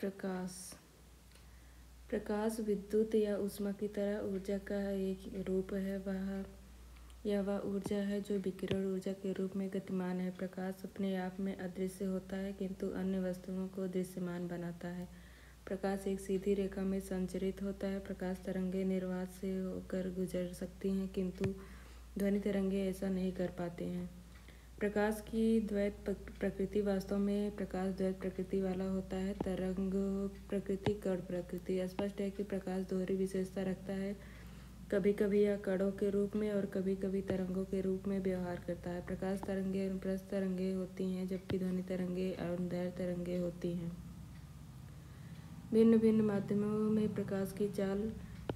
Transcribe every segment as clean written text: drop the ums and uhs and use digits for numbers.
प्रकाश। प्रकाश विद्युत या ऊष्मा की तरह ऊर्जा का एक रूप है। वह ऊर्जा है जो विकिरण ऊर्जा के रूप में गतिमान है। प्रकाश अपने आप में अदृश्य होता है किंतु अन्य वस्तुओं को दृश्यमान बनाता है। प्रकाश एक सीधी रेखा में संचरित होता है। प्रकाश तरंगें निर्वात से होकर गुजर सकती हैं किंतु ध्वनि तरंगें ऐसा नहीं कर पाते हैं। प्रकाश की द्वैत प्रकृति वास्तव में प्रकाश द्वैत प्रकृति वाला होता है, तरंग प्रकृति, कण प्रकृति। स्पष्ट है कि प्रकाश दोहरी विशेषता रखता है, कभी कभी यह कणों के रूप में और कभी कभी तरंगों के रूप में व्यवहार करता है। प्रकाश तरंगें अनुप्रस्थ तरंगें होती हैं जबकि ध्वनि तरंगें अनुदैर्ध्य तरंगें होती हैं। भिन्न भिन्न माध्यमों में प्रकाश की चाल: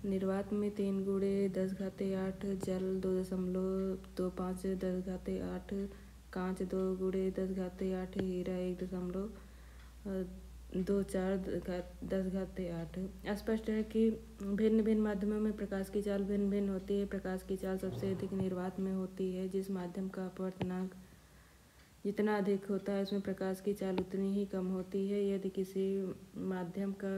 निर्वात में 3×10⁸, जल 2.25 10⁸, कांच 2×10⁸, हीरा 1.24 10⁸। स्पष्ट है कि भिन्न भिन्न माध्यमों में प्रकाश की चाल भिन्न भिन्न होती है। प्रकाश की चाल सबसे अधिक निर्वात में होती है। जिस माध्यम का अपवर्तनांक जितना अधिक होता है उसमें प्रकाश की चाल उतनी ही कम होती है। यदि किसी माध्यम का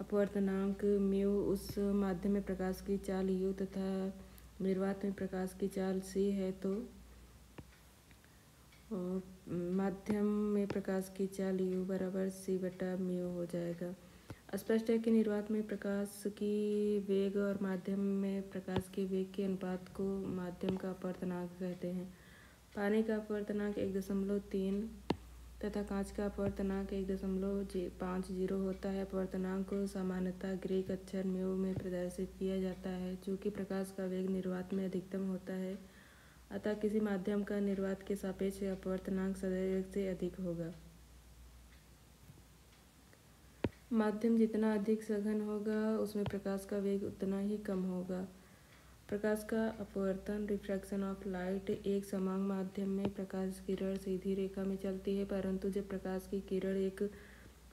अपवर्तनांक म्यू, उस माध्यम में प्रकाश की चाल यू तथा निर्वात में प्रकाश की चाल सी है तो माध्यम में प्रकाश की चाल यू बराबर c/μ हो जाएगा। स्पष्ट है कि निर्वात में प्रकाश की वेग और माध्यम में प्रकाश के वेग के अनुपात को माध्यम का अपवर्तनांक कहते हैं। पानी का अपवर्तनांक 1.3 तथा कांच का अपवर्तनांक 1.50 होता है। अपवर्तनांक को सामान्यतः ग्रीक अक्षर म्यू में प्रदर्शित किया जाता है। चूँकि प्रकाश का वेग निर्वात में अधिकतम होता है अतः किसी माध्यम का निर्वात के सापेक्ष अपवर्तनांक सदैव से अधिक होगा। माध्यम जितना अधिक सघन होगा उसमें प्रकाश का वेग उतना ही कम होगा। प्रकाश का अपवर्तन, रिफ्रैक्शन ऑफ लाइट। एक समान माध्यम में प्रकाश किरण सीधी रेखा में चलती है, परंतु जब प्रकाश की किरण एक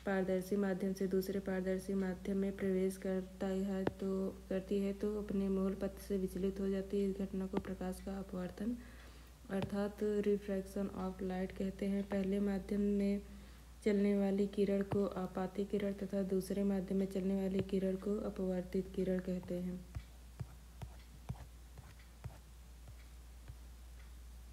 पारदर्शी माध्यम से दूसरे पारदर्शी माध्यम में प्रवेश करती है तो अपने मूल पथ से विचलित हो जाती है। इस घटना को प्रकाश का अपवर्तन अर्थात रिफ्रैक्शन ऑफ लाइट कहते हैं। पहले माध्यम में चलने वाली किरण को आपातित किरण तथा दूसरे माध्यम में चलने वाली किरण को अपवर्तित किरण कहते हैं।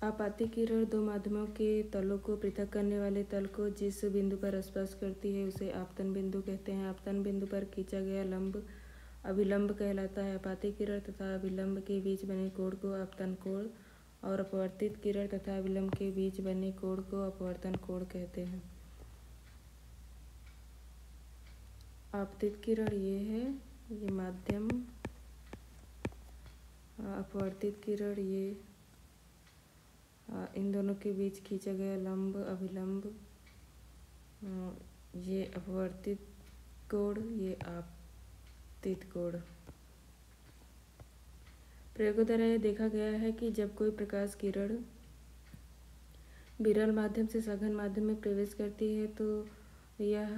आपातित किरण दो माध्यमों के तलों को पृथक करने वाले तल को जिस बिंदु पर स्पर्श करती है उसे आपतन बिंदु कहते हैं। आपतन बिंदु पर खींचा गया लंब अभिलंब कहलाता है। आपातित किरण तथा अभिलंब के बीच बने कोण को आपतन कोण और अपवर्तित किरण तथा अभिलंब के बीच बने कोण को अपवर्तन कोण कहते हैं। आपतित किरण ये है, ये माध्यम। अपवर्तित किरण ये इन दोनों के बीच खींचा गया लंब अभिलंब, ये अपवर्तित कोण, ये आपतित कोण। प्रयोगों द्वारा यह देखा गया है कि जब कोई प्रकाश किरण विरल माध्यम से सघन माध्यम में प्रवेश करती है तो यह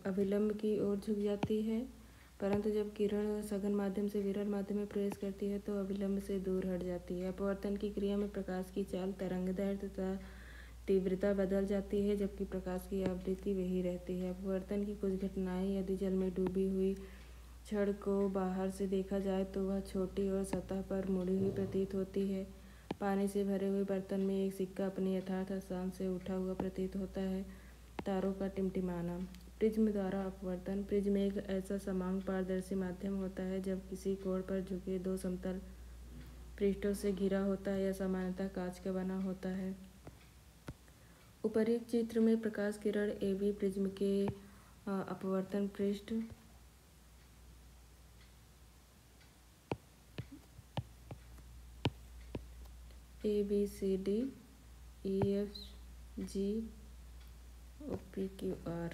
अभिलंब की ओर झुक जाती है, परंतु जब किरण सघन माध्यम से विरल माध्यम में प्रवेश करती है तो अभिलंब से दूर हट जाती है। अपवर्तन की क्रिया में प्रकाश की चाल, तरंगदैर्ध्य तथा तीव्रता बदल जाती है जबकि प्रकाश की आवृत्ति वही रहती है। अपवर्तन की कुछ घटनाएं: यदि जल में डूबी हुई छड़ को बाहर से देखा जाए तो वह छोटी और सतह पर मुड़ी हुई प्रतीत होती है। पानी से भरे हुए बर्तन में एक सिक्का अपने यथार्थ स्थान से उठा हुआ प्रतीत होता है। तारों का टिमटिमाना। प्रिज्म द्वारा अपवर्तन। प्रिज्म एक ऐसा समान पारदर्शी माध्यम होता है जब किसी कोण पर झुके दो समतल पृष्ठों से घिरा होता है। यह सामान्यतः कांच का बना होता है। उपर्युक्त चित्र में प्रकाश किरण AB प्रिज्म के अपवर्तन पृष्ठ ABCD EFG OPQR।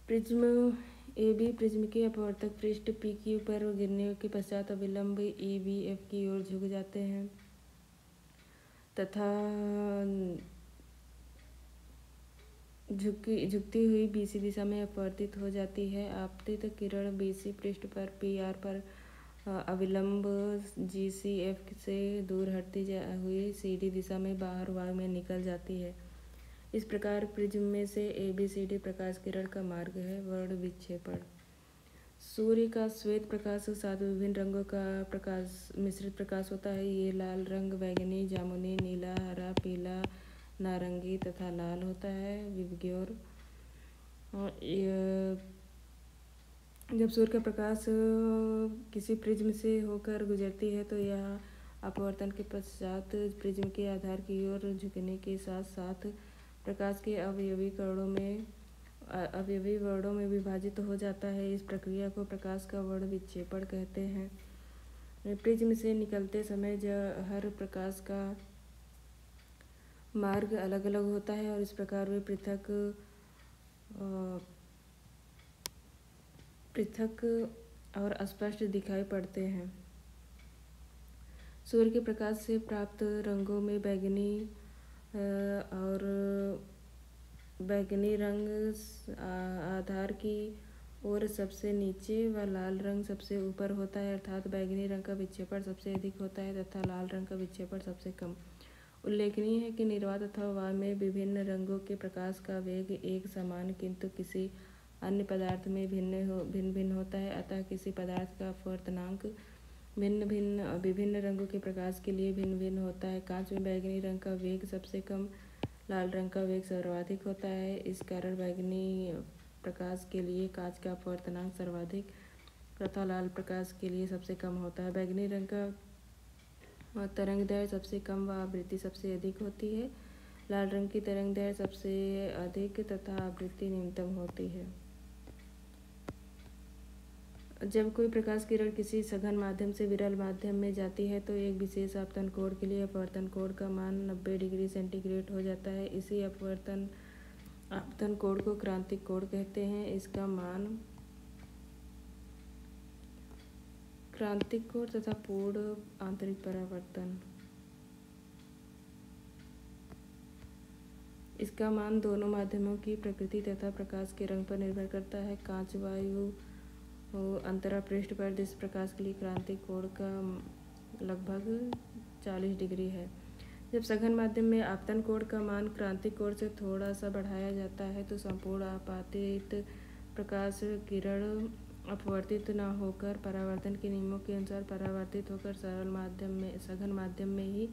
Prism AB prism के अपवर्तक पृष्ठ PQ पर गिरने के पश्चात अभिलंब EBF की ओर झुक जाते हैं तथा झुकती हुई BC दिशा में अपवर्तित हो जाती है। आपतित किरण BC पृष्ठ पर PR पर अविलंब GCF से दूर हटती हुई CD दिशा में बाहर वायु में निकल जाती है। इस प्रकार प्रिज्म में से ABCD प्रकाश किरण का मार्ग है। वर्ण विक्षेपण। सूर्य का श्वेत प्रकाश 7 विभिन्न रंगों का मिश्रित प्रकाश होता है। ये लाल रंग, बैंगनी, जामुनी, नीला, हरा, पीला, नारंगी तथा लाल होता है। विबग्योर। जब सूर्य का प्रकाश किसी प्रिज्म से होकर गुजरती है तो यह अपवर्तन के पश्चात प्रिज्म के आधार की ओर झुकने के साथ साथ प्रकाश के अवयवी वर्णों में विभाजित हो जाता है। इस प्रक्रिया को प्रकाश का वर्ण विक्षेपण कहते हैं। प्रिज्म से निकलते समय हर प्रकाश का मार्ग अलग अलग होता है और इस प्रकार वे पृथक और अस्पष्ट दिखाई पड़ते हैं। सूर्य के प्रकाश से प्राप्त रंगों में बैगनी रंग आधार की ओर सबसे नीचे व लाल रंग सबसे ऊपर होता है, अर्थात बैगनी रंग का विक्षेपण सबसे अधिक होता है तथा लाल रंग का विक्षेपण सबसे कम। उल्लेखनीय है कि निर्वात अथवा वायु में विभिन्न रंगों के प्रकाश का वेग एक समान किंतु किसी अन्य पदार्थ में भिन्न होता है। अतः किसी पदार्थ का अपवर्तनांक विभिन्न रंगों के प्रकाश के लिए भिन्न होता है। कांच में बैगनी रंग का वेग सबसे कम, लाल रंग का वेग सर्वाधिक होता है। इस कारण बैगनी प्रकाश के लिए कांच का अपवर्तनांक सर्वाधिक तथा लाल प्रकाश के लिए सबसे कम होता है। बैगनी रंग का तरंगदैर्घ्य सबसे कम व आवृत्ति सबसे अधिक होती है। लाल रंग की तरंगदैर्घ्य सबसे अधिक तथा आवृत्ति न्यूनतम होती है। जब कोई प्रकाश किरण किसी सघन माध्यम से विरल माध्यम में जाती है तो एक विशेष आपतन कोण के लिए अपवर्तन कोण का मान 90 डिग्री सेंटीग्रेड हो जाता है। इसी आपतन कोण को क्रांतिक कोण कहते हैं। इसका मान क्रांतिक कोण तथा पूर्ण आंतरिक परावर्तन, इसका मान दोनों माध्यमों की प्रकृति तथा प्रकाश के रंग पर निर्भर करता है। कांच वायु अंतरा पृष्ठ पर जिस प्रकाश के लिए क्रांतिक कोण का लगभग 40 डिग्री है। जब सघन माध्यम में आपतन कोण का मान क्रांतिक कोण से थोड़ा सा बढ़ाया जाता है तो संपूर्ण आपातित प्रकाश किरण अपवर्तित न होकर परावर्तन के नियमों के अनुसार परावर्तित होकर सघन माध्यम में ही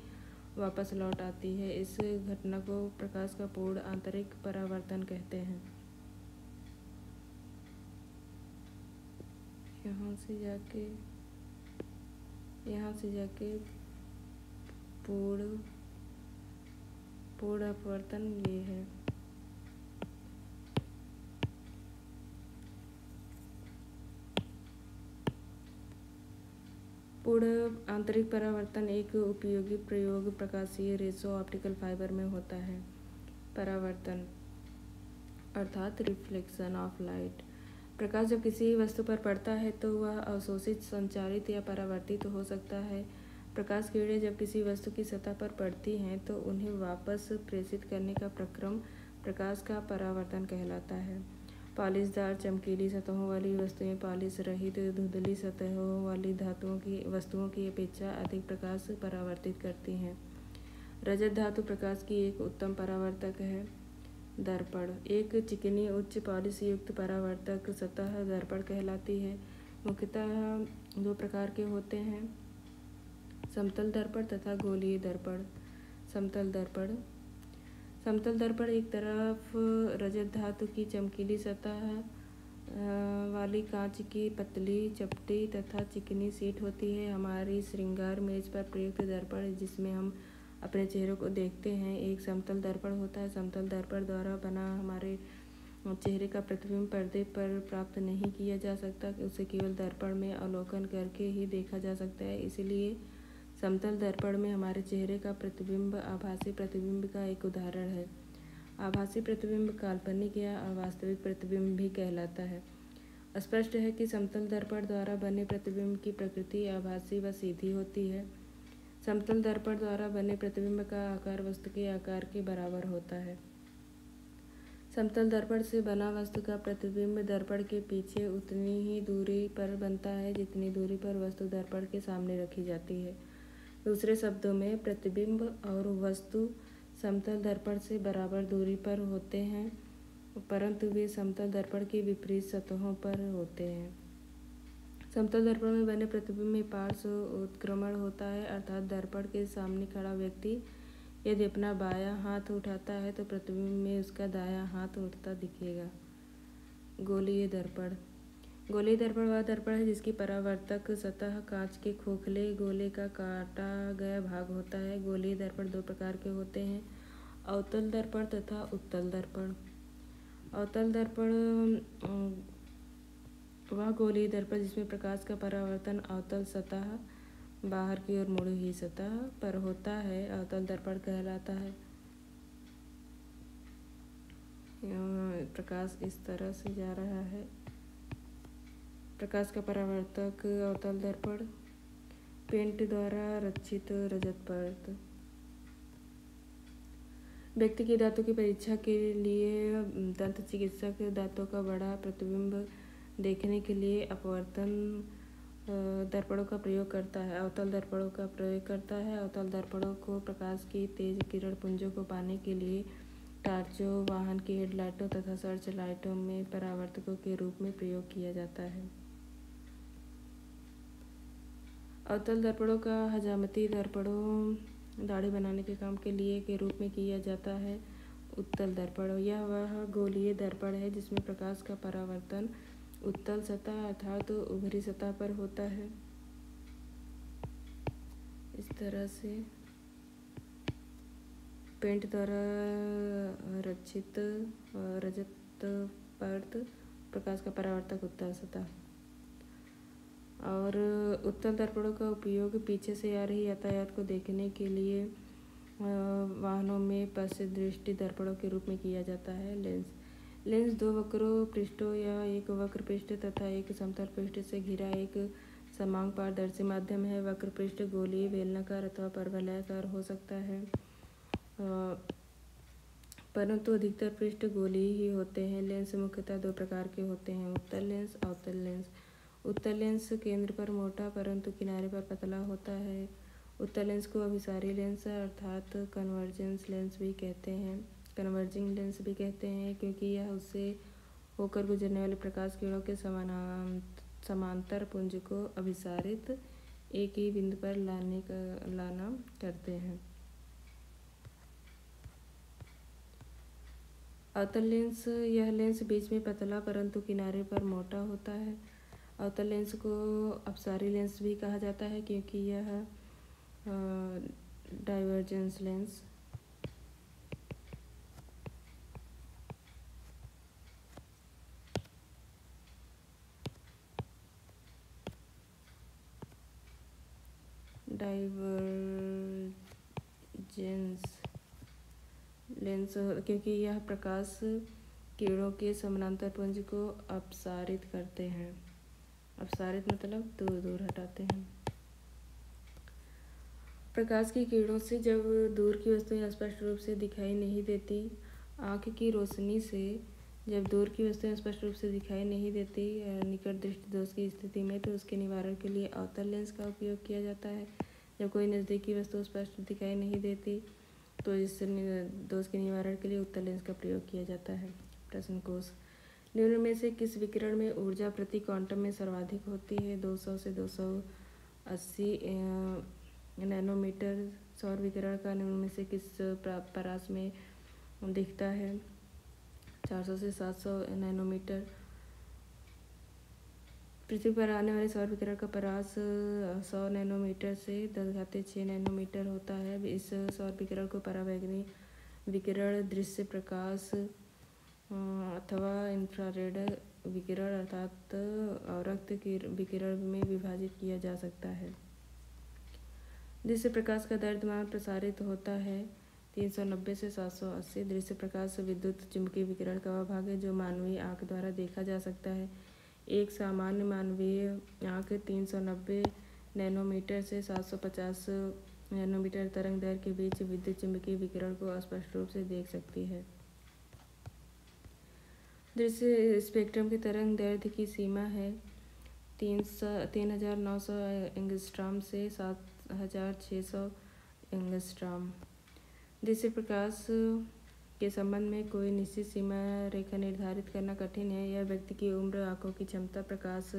वापस लौट आती है। इस घटना को प्रकाश का पूर्ण आंतरिक परावर्तन कहते हैं। यहाँ से जाके पूर्ण अपवर्तन ये है। पूर्ण आंतरिक परावर्तन एक उपयोगी प्रयोग प्रकाशीय रेशो ऑप्टिकल फाइबर में होता है। परावर्तन अर्थात रिफ्लेक्शन ऑफ लाइट। प्रकाश जब किसी वस्तु पर पड़ता है तो वह अवशोषित, संचारित या परावर्तित हो सकता है। प्रकाश किरणें जब किसी वस्तु की सतह पर पड़ती हैं तो उन्हें वापस प्रेषित करने का प्रक्रम प्रकाश का परावर्तन कहलाता है। पॉलिशदार चमकीली सतहों वाली वस्तुएं पॉलिश रहित धुंधली सतहों वाली वस्तुओं की अपेक्षा अधिक प्रकाश परावर्तित करती हैं। रजत धातु प्रकाश की एक उत्तम परावर्तक है। दर्पण एक चिकनी उच्च पॉलिश युक्त परावर्तक सतह दर्पण कहलाती है। मुख्यतः दो प्रकार के होते हैं, समतल दर्पण तथा गोलीय दर्पण। समतल दर्पण एक तरफ रजत धातु की चमकीली सतह वाली कांच की पतली चपटी तथा चिकनी शीट होती है। हमारी श्रृंगार मेज पर प्रयुक्त दर्पण जिसमें हम अपने चेहरे को देखते हैं एक समतल दर्पण होता है। समतल दर्पण द्वारा बना हमारे चेहरे का प्रतिबिंब पर्दे पर प्राप्त नहीं किया जा सकता, उसे केवल दर्पण में अवलोकन करके ही देखा जा सकता है। इसलिए समतल दर्पण में हमारे चेहरे का प्रतिबिंब आभासी प्रतिबिंब का एक उदाहरण है। आभासी प्रतिबिंब काल्पनिक या अवास्तविक प्रतिबिंब भी कहलाता है। स्पष्ट है कि समतल दर्पण द्वारा बने प्रतिबिंब की प्रकृति आभासी व सीधी होती है। समतल दर्पण द्वारा बने प्रतिबिंब का आकार वस्तु के आकार के बराबर होता है। समतल दर्पण से बना वस्तु का प्रतिबिंब दर्पण के पीछे उतनी ही दूरी पर बनता है जितनी दूरी पर वस्तु दर्पण के सामने रखी जाती है। दूसरे शब्दों में प्रतिबिंब और वस्तु समतल दर्पण से बराबर दूरी पर होते हैं, परंतु वे समतल दर्पण की विपरीत सतहों पर होते हैं। समतल दर्पण में बने प्रतिबिंब में पार्श्व उत्क्रमण होता है, अर्थात दर्पण के सामने खड़ा व्यक्ति यदि अपना बायां हाथ उठाता है तो प्रतिबिंब में उसका दायां हाथ उठता दिखेगा। गोलीय दर्पण। गोलीय दर्पण वह दर्पण है जिसकी परावर्तक सतह कांच के खोखले गोले का काटा गया भाग होता है। गोलीय दर्पण दो प्रकार के होते हैं, अवतल दर्पण तथा उत्तल दर्पण। अवतल दर्पण वह गोलीय दर्पण जिसमें प्रकाश का परावर्तन अवतल सतह बाहर की ओर मुड़ी हुई सतह पर होता है, अवतल दर्पण कहलाता है। प्रकाश इस तरह से जा रहा है। प्रकाश का परावर्तक अवतल दर्पण। पेंट द्वारा रचित रजत परत। व्यक्ति के दांतों की परीक्षा के लिए दंत चिकित्सक दांतों का बड़ा प्रतिबिंब देखने के लिए अपवर्तन दर्पणों का प्रयोग करता है, अवतल दर्पणों का प्रयोग करता है। अवतल दर्पणों को प्रकाश की तेज किरण पुंजों को पाने के लिए टार्चों, वाहन की हेडलाइटों तथा सर्च लाइटों में परावर्तकों के रूप में प्रयोग किया जाता है। अवतल दर्पणों का हजामती दर्पणों दाढ़ी बनाने के काम के लिए के रूप में किया जाता है। उत्तल दर्पण यह वह गोलीय दर्पण है जिसमें प्रकाश का परावर्तन उत्तल सतह अर्थात तो उभरी सतह पर होता है। इस तरह से पेंट द्वारा रचित रजत परत, प्रकाश का परावर्तक उत्तल सतह। और उत्तल दर्पणों का उपयोग पीछे से आ रही यातायात को देखने के लिए वाहनों में पश्च दृष्टि दर्पणों के रूप में किया जाता है। लेंस। लेंस दो वक्रों पृष्ठों या एक वक्र पृष्ठ तथा एक समतल पृष्ठ से घिरा एक समांग पारदर्शी माध्यम है। वक्र पृष्ठ गोलीय, बेलनाकार अथवा परवलयाकार हो सकता है, परंतु अधिकतर पृष्ठ गोलीय ही होते हैं। लेंस मुख्यतः दो प्रकार के होते हैं, उत्तल लेंस, अवतल लेंस। उत्तल लेंस केंद्र पर मोटा परंतु किनारे पर पतला होता है। उत्तल लेंस को अभिसारी लेंस अर्थात कन्वर्जेंस लेंस भी कहते हैं, कन्वर्जिंग लेंस भी कहते हैं, क्योंकि यह उससे होकर गुजरने वाले प्रकाश किरणों के समांतर पुंज को अभिसारित एक ही बिंदु पर लाना करते हैं। अवतल लेंस यह लेंस बीच में पतला परंतु किनारे पर मोटा होता है। अवतल लेंस को अपसारी लेंस भी कहा जाता है क्योंकि यह डाइवर्जेंस लेंस क्योंकि यह प्रकाश किरणों के समानांतर पुंज को अपसारित करते हैं। अपसारित मतलब दूर दूर हटाते हैं। प्रकाश की किरणों से जब दूर की वस्तुएं स्पष्ट रूप से दिखाई नहीं देती, आँख की रोशनी से जब दूर की वस्तुएं स्पष्ट रूप से दिखाई नहीं देती निकट दृष्टि दोष की स्थिति में, तो उसके निवारण के लिए अवतल लेंस का उपयोग किया जाता है। जब कोई नज़दीकी वस्तु स्पष्ट दिखाई नहीं देती तो इस दोष के निवारण के लिए उत्तल लेंस का प्रयोग किया जाता है। प्रश्न कोश। निम्न में से किस विकिरण में ऊर्जा प्रति क्वांटम में सर्वाधिक होती है? 200 से 280 नैनोमीटर। सौर विकिरण का निम्न में से किस परास में दिखता है? 400 से 700 नैनोमीटर। पृथ्वी पर आने वाले सौर विकिरण का परास 100 नैनोमीटर से 10⁶ नैनोमीटर होता है। इस सौर विकिरण को परावैंगनी विकिरण, दृश्य प्रकाश अथवा इंफ्रारेड विकिरण अर्थात अवरक्त विकिरण में विभाजित किया जा सकता है। दृश्य प्रकाश का द्रव्यमान प्रसारित होता है 390 से 780। दृश्य प्रकाश विद्युत चुम्बकीय विकिरण का वह भाग है जो मानवीय आँख द्वारा देखा जा सकता है। एक सामान्य मानवीय आँख 390 नैनोमीटर से 750 नैनोमीटर तरंग दैर्घ्य के बीच विद्युत चुम्बकीय विकिरण को स्पष्ट रूप से देख सकती है। दृश्य स्पेक्ट्रम की तरंग दैर्घ्य की सीमा है 3900 एंगस्ट्रॉम से 7600 एंगस्ट्रॉम। दृश्य प्रकाश के संबंध में कोई निश्चित सीमा रेखा निर्धारित करना कठिन है। यह व्यक्ति की उम्र, आंखों की क्षमता, प्रकाश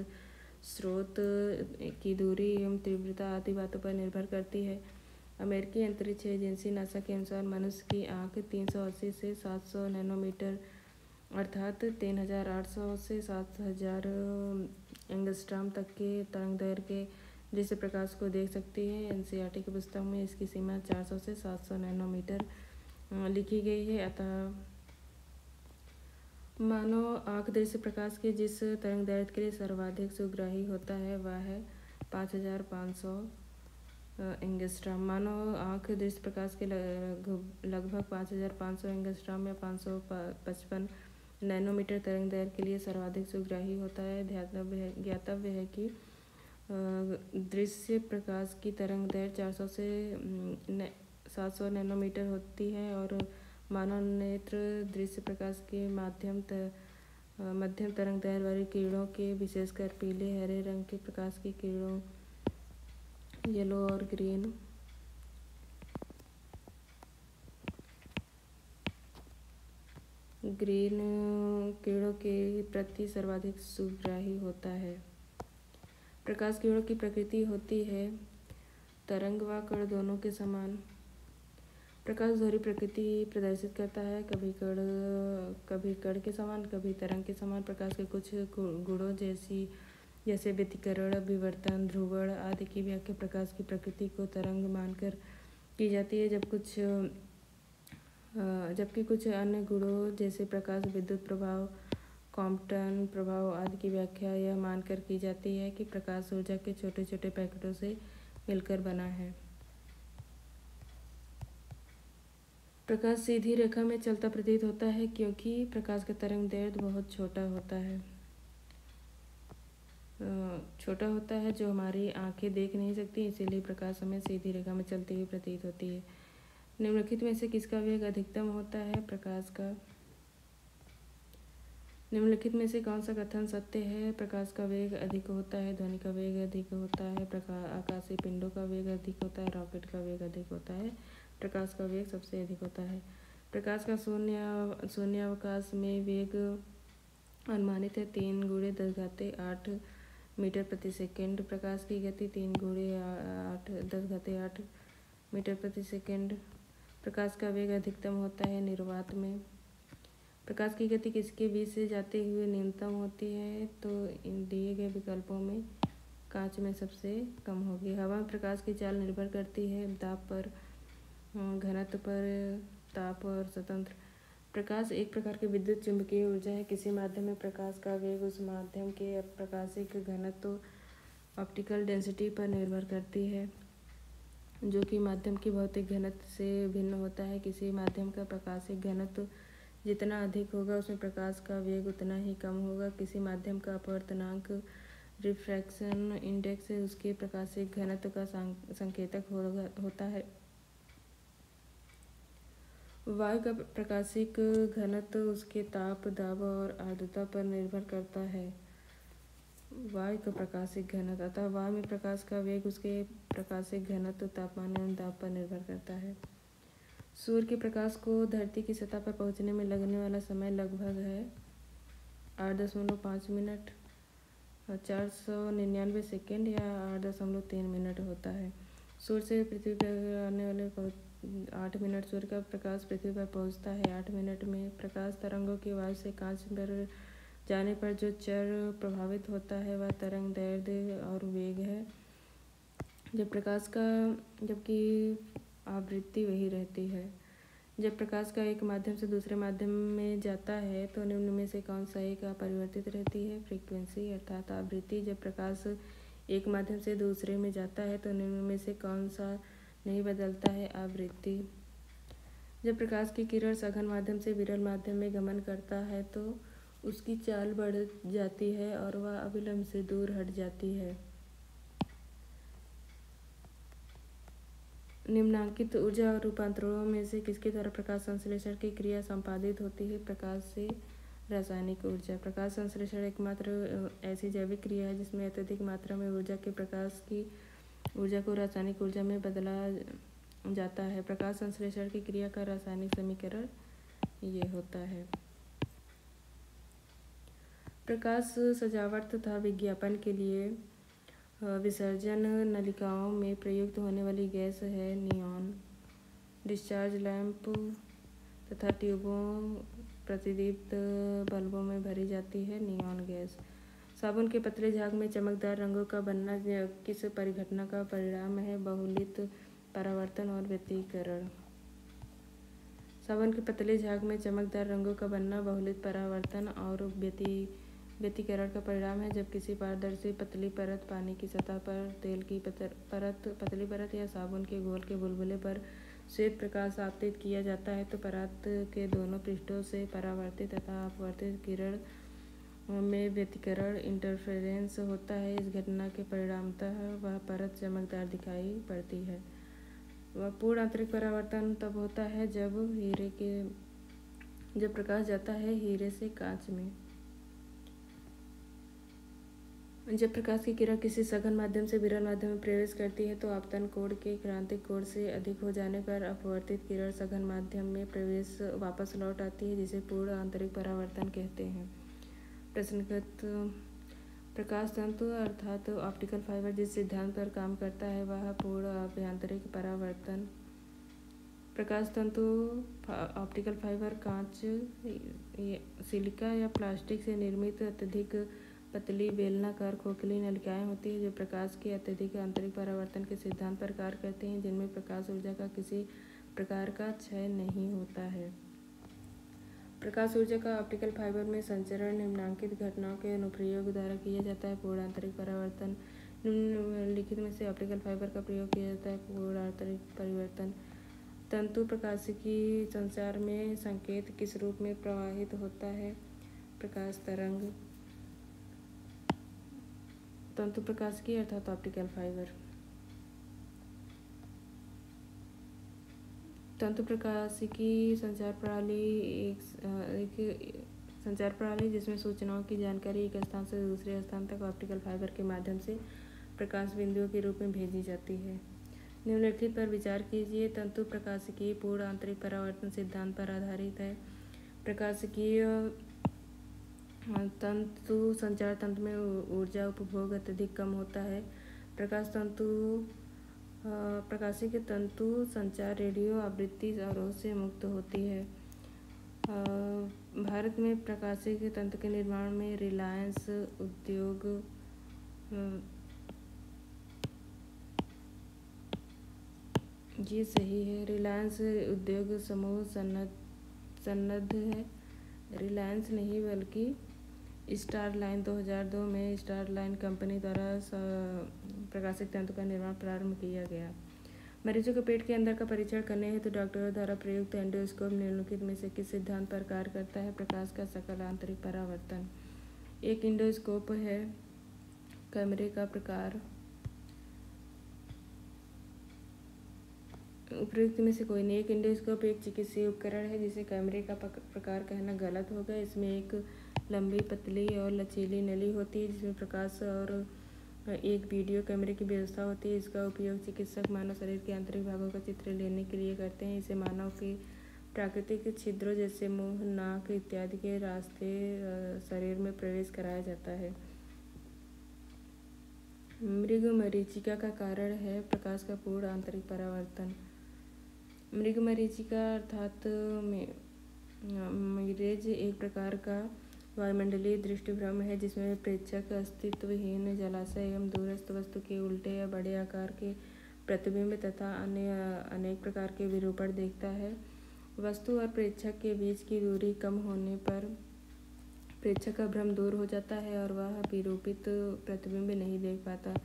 स्रोत की दूरी एवं तीव्रता आदि बातों पर निर्भर करती है। अमेरिकी अंतरिक्ष एजेंसी नासा के अनुसार मनुष्य की आंख 380 से 700 नैनोमीटर अर्थात 3800 से 7000 एंगस्ट्रॉम तक के तरंगदैर्घ्य के दृश्य प्रकाश को देख सकती है। एनसीईआरटी की पुस्तक में इसकी सीमा 400 से 700 नैनोमीटर लिखी गई है। अतः मानो आँख दृश्य प्रकाश के जिस तरंगदैर्घ्य के लिए सर्वाधिक सुग्राही होता है वह है 5500 एंगस्ट्रॉम। मानो आँख दृश्य प्रकाश के लगभग 5500 एंगस्ट्रॉम या 555 नैनोमीटर तरंगदैर्घ्य के लिए सर्वाधिक सुग्राही होता है। ज्ञातव्य है कि दृश्य प्रकाश की तरंगदैर्घ्य 400 से 700 नैनोमीटर होती है और मानव नेत्र दृश्य प्रकाश के मध्यम तरंगदैर्घ्य वाली किरणों के, विशेषकर पीले हरे रंग के प्रकाश की किरणों, येलो और ग्रीन किरणों के प्रति सर्वाधिक सुग्राही होता है। प्रकाश किरणों की प्रकृति होती है तरंग व कण दोनों के समान। प्रकाश दोहरी प्रकृति प्रदर्शित करता है, कभी कण के समान, कभी तरंग के समान। प्रकाश के कुछ गुणों जैसे व्यतिकरण, विवर्तन, ध्रुवण आदि की व्याख्या प्रकाश की प्रकृति को तरंग मानकर की जाती है, जबकि कुछ अन्य गुणों जैसे प्रकाश विद्युत प्रभाव, कॉम्पटन प्रभाव आदि की व्याख्या यह मानकर की जाती है कि प्रकाश ऊर्जा के छोटे छोटे पैकेटों से मिलकर बना है। प्रकाश सीधी रेखा में चलता प्रतीत होता है क्योंकि प्रकाश का तरंगदैर्घ्य बहुत छोटा होता है जो हमारी आंखें देख नहीं सकती, इसीलिए प्रकाश हमें सीधी रेखा में चलती हुई प्रतीत होती है। निम्नलिखित में से किसका वेग अधिकतम होता है? प्रकाश का। निम्नलिखित में से कौन सा कथन सत्य है? प्रकाश का वेग अधिक होता है, ध्वनि का वेग अधिक होता है, आकाशीय पिंडों का वेग अधिक होता है, रॉकेट का वेग अधिक होता है, प्रकाश का वेग सबसे अधिक होता है। प्रकाश का शून्यावकाश में वेग अनुमानित है 3 × 10⁸ मीटर प्रति सेकेंड। प्रकाश की गति 3 × 10⁸ मीटर प्रति सेकेंड। प्रकाश का वेग अधिकतम होता है निर्वात में। प्रकाश की गति किसके बीच से जाते हुए न्यूनतम होती है? तो इन दिए गए विकल्पों में कांच में सबसे कम होगी। हवा में प्रकाश की चाल निर्भर करती है दाब पर, घनत्व पर, ताप और स्वतंत्र। प्रकाश एक प्रकार की विद्युत चुंबकीय ऊर्जा है। किसी माध्यम में प्रकाश का वेग उस माध्यम के प्रकाशिक घनत्व, ऑप्टिकल डेंसिटी पर निर्भर करती है, जो कि माध्यम की भौतिक घनत्व से भिन्न होता है। किसी माध्यम का प्रकाशिक घनत्व जितना अधिक होगा उसमें प्रकाश का वेग उतना ही कम होगा। किसी माध्यम का अपवर्तनांक, रिफ्रैक्शन इंडेक्स उसके प्रकाशिक घनत्व का संकेतक होता है। वायु का प्रकाशिक घनत्व उसके ताप, दाब और आर्द्रता पर निर्भर करता है। वायु का प्रकाशिक घनत्व, अतः वायु में प्रकाश का वेग उसके प्रकाशिक घनत्व, तापमान एवं दाब पर निर्भर करता है। सूर्य के प्रकाश को धरती की सतह पर पहुंचने में लगने वाला समय लगभग है 8.5 मिनट, 499 सेकेंड या 8.3 मिनट होता है। सूर्य से पृथ्वी पर आने वाले 8 मिनट। सूर्य का प्रकाश पृथ्वी पर पहुंचता है 8 मिनट में। प्रकाश तरंगों की वायु से कांच पर जाने पर जो चर प्रभावित होता है वह तरंगदैर्घ्य और वेग है, जबकि आवृत्ति वही रहती है। जब प्रकाश का एक माध्यम से दूसरे माध्यम में जाता है तो निम्न में से कौन सा एक अपरिवर्तित रहती है? फ्रीक्वेंसी अर्थात आवृत्ति। जब प्रकाश एक माध्यम से दूसरे में जाता है तो निम्न में से कौन सा नहीं बदलता है? आवृत्ति। जब प्रकाश की किरण सघन माध्यम से विरल माध्यम में गमन करता है तो उसकी चाल बढ़ जाती है और वह अविलंब से दूर हट जाती है। निम्नांकित ऊर्जा रूपांतरणों में से किसके द्वारा प्रकाश संश्लेषण की क्रिया संपादित होती है? प्रकाश से रासायनिक ऊर्जा। प्रकाश संश्लेषण एकमात्र ऐसी जैविक क्रिया है जिसमें अत्यधिक मात्रा में ऊर्जा के प्रकाश की ऊर्जा को रासायनिक ऊर्जा में जाता है। प्रकाश संश्लेषण की क्रिया का रासायनिक समीकरण ये होता है। प्रकाश सजावट तथा विज्ञापन के लिए विसर्जन नलिकाओं में प्रयुक्त होने वाली गैस है नियॉन। डिस्चार्ज लैंप तथा ट्यूबों प्रतिदीप्त बल्बों में भरी जाती है नियॉन गैस। साबुन के पतले झाग में चमकदार रंगों का बनना किस परिघटना का परिणाम है? बहुलित परावर्तन और व्यतिकरण। साबुन के पतले झाग में चमकदार रंगों का बनना बहुलित परावर्तन और व्यतिकरण का परिणाम है। जब किसी पारदर्शी पतली परत पानी की सतह पर तेल की पतली परत या साबुन के घोल के बुलबुले पर श्वेत प्रकाश आपतित किया जाता है तो परत के दोनों पृष्ठों से परावर्तित तथा अपवर्तित किरण में व्यतिकरण इंटरफेरेंस होता है। इस घटना के परिणामतः वह परत चमकदार दिखाई पड़ती है। वह पूर्ण आंतरिक परावर्तन तब होता है जब प्रकाश जाता है हीरे से कांच में। जब प्रकाश की किरण किसी सघन माध्यम से विरल माध्यम में प्रवेश करती है तो आपतन कोण के क्रांतिक कोण से अधिक हो जाने पर अपवर्तित किरण सघन माध्यम में प्रवेश वापस लौट आती है, जिसे पूर्ण आंतरिक परावर्तन कहते हैं। प्रश्नगत प्रकाश तंतु अर्थात ऑप्टिकल फाइबर जिस सिद्धांत पर काम करता है वह पूर्ण आभ्यंतरिक परावर्तन। प्रकाश तंतु ऑप्टिकल फाइबर कांच, सिलिका या प्लास्टिक से निर्मित अत्यधिक पतली बेलनाकार खोखली नलिकाएं होती हैं जो प्रकाश के अत्यधिक आंतरिक परावर्तन के सिद्धांत पर कार्य करती हैं, जिनमें प्रकाश ऊर्जा का किसी प्रकार का क्षय नहीं होता है। प्रकाश ऊर्जा का ऑप्टिकल फाइबर में संचरण निम्नलिखित घटनाओं के अनुप्रयोग द्वारा किया जाता है। पूर्ण आंतरिक परावर्तन। निम्नलिखित में से ऑप्टिकल फाइबर का प्रयोग किया जाता है। पूर्ण आंतरिक परिवर्तन। तंतु प्रकाशिकी संचार में संकेत किस रूप में प्रवाहित होता है? प्रकाश तरंग। तंतु प्रकाशिकी अर्थात ऑप्टिकल फाइबर। तंतु प्रकाशिकी संचार प्रणाली एक संचार प्रणाली जिसमें सूचनाओं की जानकारी एक स्थान से दूसरे स्थान तक ऑप्टिकल फाइबर के माध्यम से प्रकाश बिंदुओं के रूप में भेजी जाती है। निम्नलिखित पर विचार कीजिए। तंतु प्रकाशिकी पूर्ण आंतरिक परावर्तन सिद्धांत पर आधारित है। प्रकाशिकीय तंतु संचार तंत्र में ऊर्जा उपभोग अत्यधिक कम होता है। प्रकाशिकी तंतु संचार रेडियो आवृत्ति अवरोध से मुक्त होती है। भारत में प्रकाशिकी तंत्र के निर्माण में रिलायंस उद्योग ये सही है। रिलायंस उद्योग समूह सन्नद्ध है। रिलायंस नहीं बल्कि स्टारलाइन 2002 में स्टारलाइन कंपनी द्वारा प्रकाशिक तंतु का निर्माण प्रारंभ किया गया। मरीजों के पेट के अंदर का परीक्षण करने हेतु डॉक्टरों द्वारा प्रयुक्त एंडोस्कोप निम्नलिखित में से किस सिद्धांत पर कार्य करता है? प्रकाश का सकल आंतरिक परावर्तन। एक एंडोस्कोप है। कैमरे का प्रकार। उपयुक्त में से कोई नहीं। एक एंडोस्कोप एक चिकित्सीय उपकरण है जिसे कैमरे का प्रकार कहना गलत होगा। इसमें एक लंबी, पतली और लचीली नली होती है जिसमें प्रकाश और एक वीडियो कैमरे की व्यवस्था होती है। इसका उपयोग चिकित्सक मानव शरीर के आंतरिक भागों का चित्र लेने के लिए करते हैं। इसे मानव के प्राकृतिक छिद्रों जैसे मुंह, नाक इत्यादि के रास्ते शरीर में प्रवेश कराया जाता है। मृगमरीचिका का कारण है प्रकाश का पूर्ण आंतरिक परावर्तन। मृगमरीचिका अर्थात मिरेज एक प्रकार का वायुमंडलीय दृष्टिभ्रम है जिसमें प्रेक्षक अस्तित्वहीन जलाशय एवं दूरस्थ वस्तु के उल्टे या बड़े आकार के प्रतिबिंब तथा अन्य अनेक प्रकार के विरूपण देखता है। वस्तु और प्रेक्षक के बीच की दूरी कम होने पर प्रेक्षक का भ्रम दूर हो जाता है और वह विरूपित प्रतिबिंब नहीं देख पाता।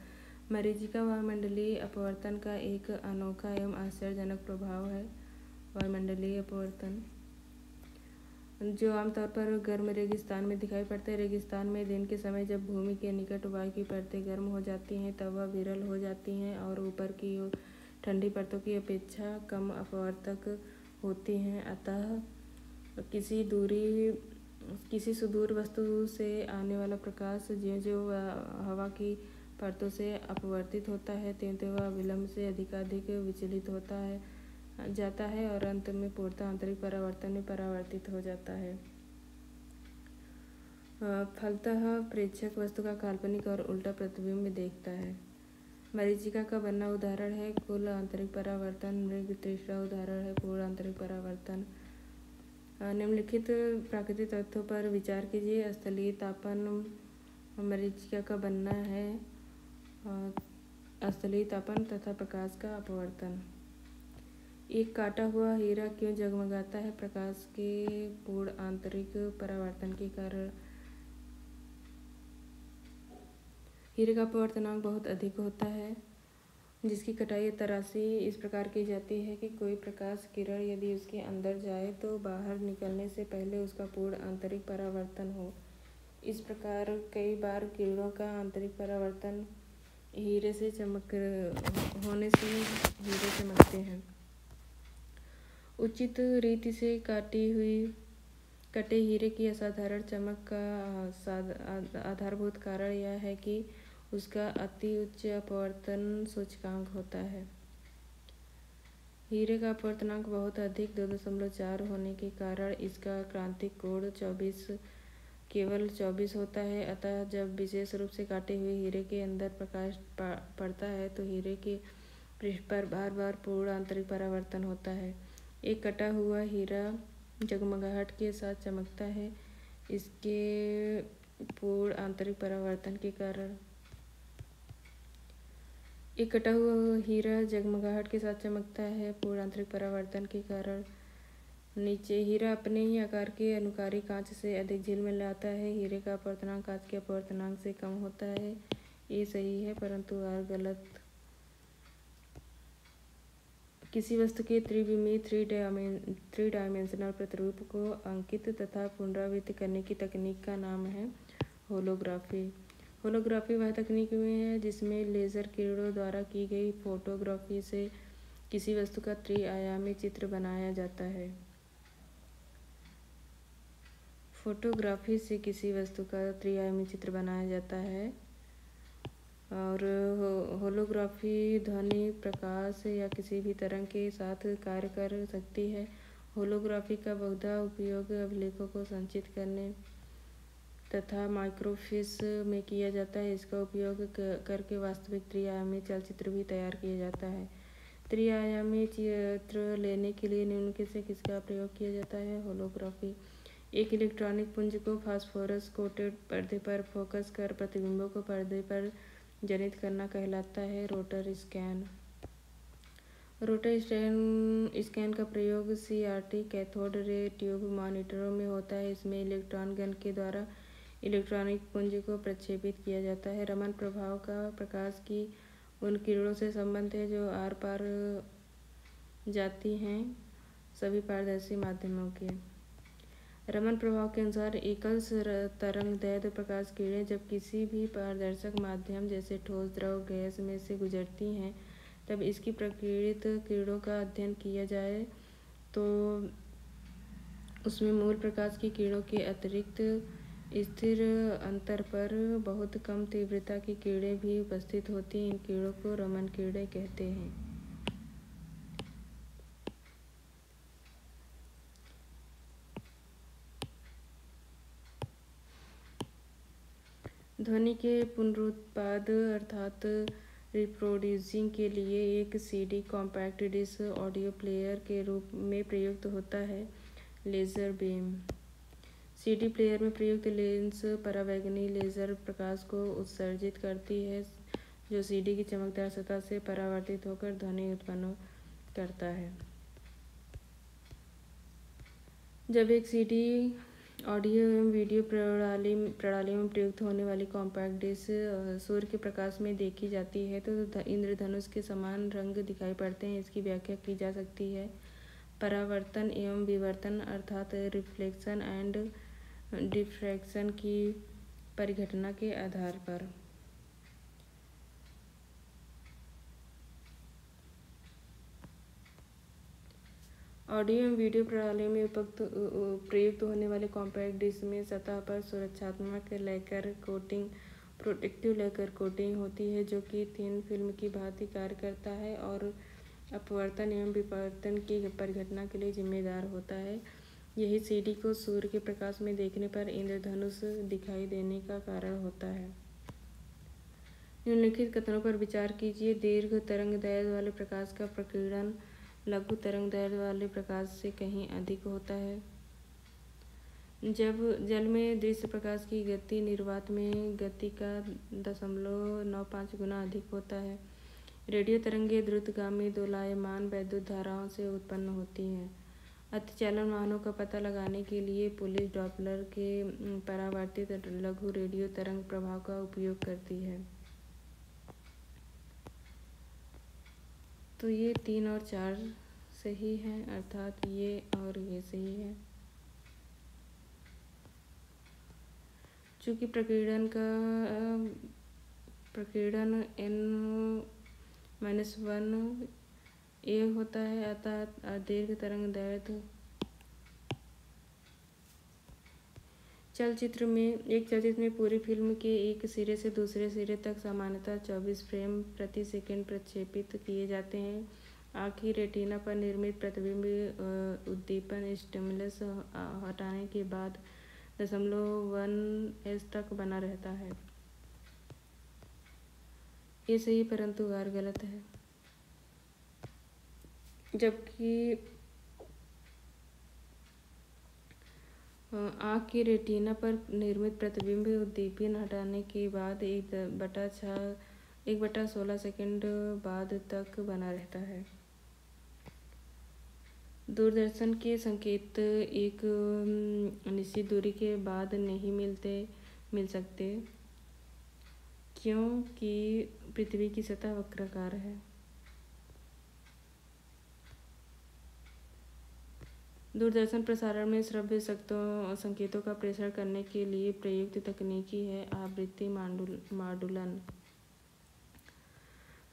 मरीचिका वायुमंडलीय अपवर्तन का एक अनोखा एवं आश्चर्यजनक प्रभाव है। वायुमंडलीय अपवर्तन जो आमतौर पर गर्म रेगिस्तान में दिखाई पड़ता है। रेगिस्तान में दिन के समय जब भूमि के निकट वायु की परतें गर्म हो जाती हैं तब वह विरल हो जाती हैं और ऊपर की ओर ठंडी परतों की अपेक्षा कम अपवर्तक होती हैं। अतः किसी सुदूर वस्तु से आने वाला प्रकाश ज्यों-ज्यों हवा की परतों से अपवर्तित होता है, त्यों वह विलंब से अधिकाधिक विचलित होता जाता है और अंत में पूर्णतः आंतरिक परावर्तन में परावर्तित हो जाता है। फलतः प्रेक्षक वस्तु का काल्पनिक और उल्टा प्रतिबिंब देखता है। मरीचिका का बनना उदाहरण है कुल आंतरिक परावर्तन। मृग तीसरा उदाहरण है पूर्ण आंतरिक परावर्तन। निम्नलिखित प्राकृतिक तथ्यों पर विचार कीजिए। स्थलीय तापन मरीचिका का बनना है। स्थलीय तापन तथा प्रकाश का अपवर्तन। एक काटा हुआ हीरा क्यों जगमगाता है? प्रकाश के पूर्ण आंतरिक परावर्तन के कारण। हीरे का अपवर्तनांक बहुत अधिक होता है, जिसकी कटाई तराशी इस प्रकार की जाती है कि कोई प्रकाश किरण यदि उसके अंदर जाए तो बाहर निकलने से पहले उसका पूर्ण आंतरिक परावर्तन हो। इस प्रकार कई बार किरणों का आंतरिक परावर्तन हीरे से होने से हीरे चमकते हैं। उचित रीति से कटे हीरे की असाधारण चमक का आधारभूत कारण यह है कि उसका अति उच्च अपवर्तन सूचकांक होता है। हीरे का अपवर्तनांक बहुत अधिक 2.4 होने के कारण इसका क्रांतिक कोण केवल 24 होता है। अतः जब विशेष रूप से काटे हुए हीरे के अंदर प्रकाश पड़ता है तो हीरे के पृष्ठ पर बार बार पूर्ण आंतरिक परावर्तन होता है। एक कटा हुआ हीरा जगमगाहट के साथ चमकता है इसके पूर्ण आंतरिक परावर्तन के कारण। एक कटा हुआ हीरा जगमगाहट के साथ चमकता है पूर्ण आंतरिक परावर्तन के कारण। नीचे हीरा अपने ही आकार के अनुकारी कांच से अधिक झिलमिल आता है। हीरे का अपवर्तनांक कांच के अपवर्तनांक से कम होता है। ये सही है परंतु आर गलत। किसी वस्तु के त्रिविमीय थ्री डायमेंशनल प्रतिरूप को अंकित तथा पुनरावृत्ति करने की तकनीक का नाम है होलोग्राफी। होलोग्राफी वह तकनीक में है जिसमें लेजर किरणों द्वारा की गई फोटोग्राफी से किसी वस्तु का त्रिआयामी चित्र बनाया जाता है। फोटोग्राफी से किसी वस्तु का त्रिआयामी चित्र बनाया जाता है। और होलोग्राफी ध्वनि, प्रकाश या किसी भी तरंग के साथ कार्य कर सकती है। होलोग्राफी का बहुधा उपयोग अभिलेखों को संचित करने तथा माइक्रोफिल्म में किया जाता है। इसका उपयोग करके वास्तविक त्रिआयामी चलचित्र भी तैयार किया जाता है। त्रिआयामी चित्र लेने के लिए निम्नलिखित से किसका प्रयोग किया जाता है? होलोग्राफी। एक इलेक्ट्रॉनिक पुंज को फास्फोरस कोटेड पर्दे पर फोकस कर प्रतिबिंबों को पर्दे पर जनित करना कहलाता है रोटर स्कैन। रोटर स्कैन का प्रयोग CRT कैथोड रे ट्यूब मॉनिटरों में होता है। इसमें इलेक्ट्रॉन गन के द्वारा इलेक्ट्रॉनिक पुंज को प्रक्षेपित किया जाता है। रमन प्रभाव का प्रकाश की उन किरणों से संबंध है जो आर पार जाती हैं सभी पारदर्शी माध्यमों के। रमन प्रभाव के अनुसार एकल तरंगदैर्घ्य प्रकाश किरणें जब किसी भी पारदर्शक माध्यम जैसे ठोस, द्रव, गैस में से गुजरती हैं तब इसकी प्रकीर्णित किरणों का अध्ययन किया जाए तो उसमें मूल प्रकाश की किरणों के अतिरिक्त स्थिर अंतर पर बहुत कम तीव्रता की किरणें भी उपस्थित होती हैं। इन किरणों को रमन किरणें कहते हैं। ध्वनि के पुनरुत्पाद अर्थात रिप्रोड्यूसिंग के लिए एक CD compact disc audio player के रूप में प्रयुक्त होता है लेज़र बीम। CD प्लेयर में प्रयुक्त लेंस परावैंगनी लेज़र प्रकाश को उत्सर्जित करती है जो CD की चमकदार सतह से परावर्तित होकर ध्वनि उत्पन्न करता है। जब एक CD ऑडियो एवं वीडियो प्रणाली में प्रयुक्त होने वाली कॉम्पैक्ट डिस्क सूर्य के प्रकाश में देखी जाती है तो इंद्रधनुष के समान रंग दिखाई पड़ते हैं। इसकी व्याख्या की जा सकती है परावर्तन एवं विवर्तन अर्थात रिफ्लेक्शन एंड डिफ्रैक्शन की परिघटना के आधार पर। ऑडियो एवं वीडियो प्रणाली में प्रयुक्त होने वाले कॉम्पैक्ट डिस्क में सतह पर सुरक्षात्मक lacquer coating protective layer coating होती है जो कि थिन फिल्म की भांति कार्य करता है और अपवर्तन एवं विवर्तन की परिघटना के लिए जिम्मेदार होता है। यही सीडी को सूर्य के प्रकाश में देखने पर इंद्रधनुष दिखाई देने का कारण होता है। निम्नलिखित कथनों पर विचार कीजिए। दीर्घ तरंग दैर्घ्य वाले प्रकाश का प्रकीर्णन लघु तरंग दैर्घ्य वाले प्रकाश से कहीं अधिक होता है। जब जल में दृश्य प्रकाश की गति निर्वात में गति का 0.95 गुना अधिक होता है। रेडियो तरंगें द्रुतगामी दोलायमान वैद्युत धाराओं से उत्पन्न होती हैं। अतिचालन वाहनों का पता लगाने के लिए पुलिस डॉपलर के परावर्तित लघु रेडियो तरंग प्रभाव का उपयोग करती है। तो ये 3 और 4 सही है, अर्थात ये और ये सही है। चूँकि प्रकीर्णन n-1 ए होता है, अतः दीर्घ तरंग दैर्घ्य चलचित्र में पूरी फिल्म के एक सिरे से दूसरे सिरे तक सामान्यतः 24 फ्रेम प्रति सेकंड प्रक्षेपित किए जाते हैं। आँखी रेटिना पर निर्मित प्रतिबिंब उद्दीपन स्टिमुलस हटाने के बाद 0.1 एस तक बना रहता है। ये सही परंतु वार गलत है। जबकि आँख की रेटिना पर निर्मित प्रतिबिंब उद्दीपन हटाने के बाद 1/16 सेकंड बाद तक बना रहता है। दूरदर्शन के संकेत एक निश्चित दूरी के बाद नहीं मिल सकते क्योंकि पृथ्वी की सतह वक्राकार है। दूरदर्शन प्रसारण में श्रव्य संकेतों का प्रेषण करने के लिए प्रयुक्त तकनीकी है आवृत्ति मॉडुलन।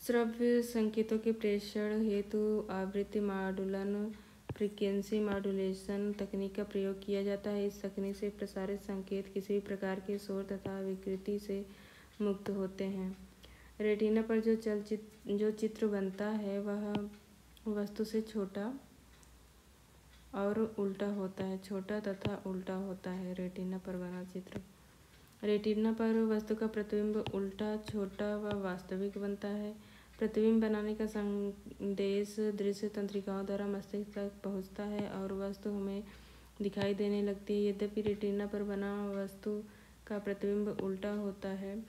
श्रव्य संकेतों के प्रेषण हेतु आवृत्ति मॉडुलन फ्रीक्वेंसी मॉड्यूलेशन तकनीक का प्रयोग किया जाता है। इस तकनीक से प्रसारित संकेत किसी भी प्रकार के शोर तथा विकृति से मुक्त होते हैं। रेटिना पर जो चित्र बनता है वह वस्तु से छोटा और उल्टा होता है, छोटा तथा उल्टा होता है। रेटिना पर बना चित्र, रेटिना पर वस्तु का प्रतिबिंब उल्टा, छोटा व वास्तविक बनता है। प्रतिबिंब बनाने का संदेश दृश्य तंत्रिकाओं द्वारा मस्तिष्क तक पहुंचता है और वस्तु हमें दिखाई देने लगती है। यद्यपि रेटिना पर बना वस्तु का प्रतिबिंब उल्टा होता है,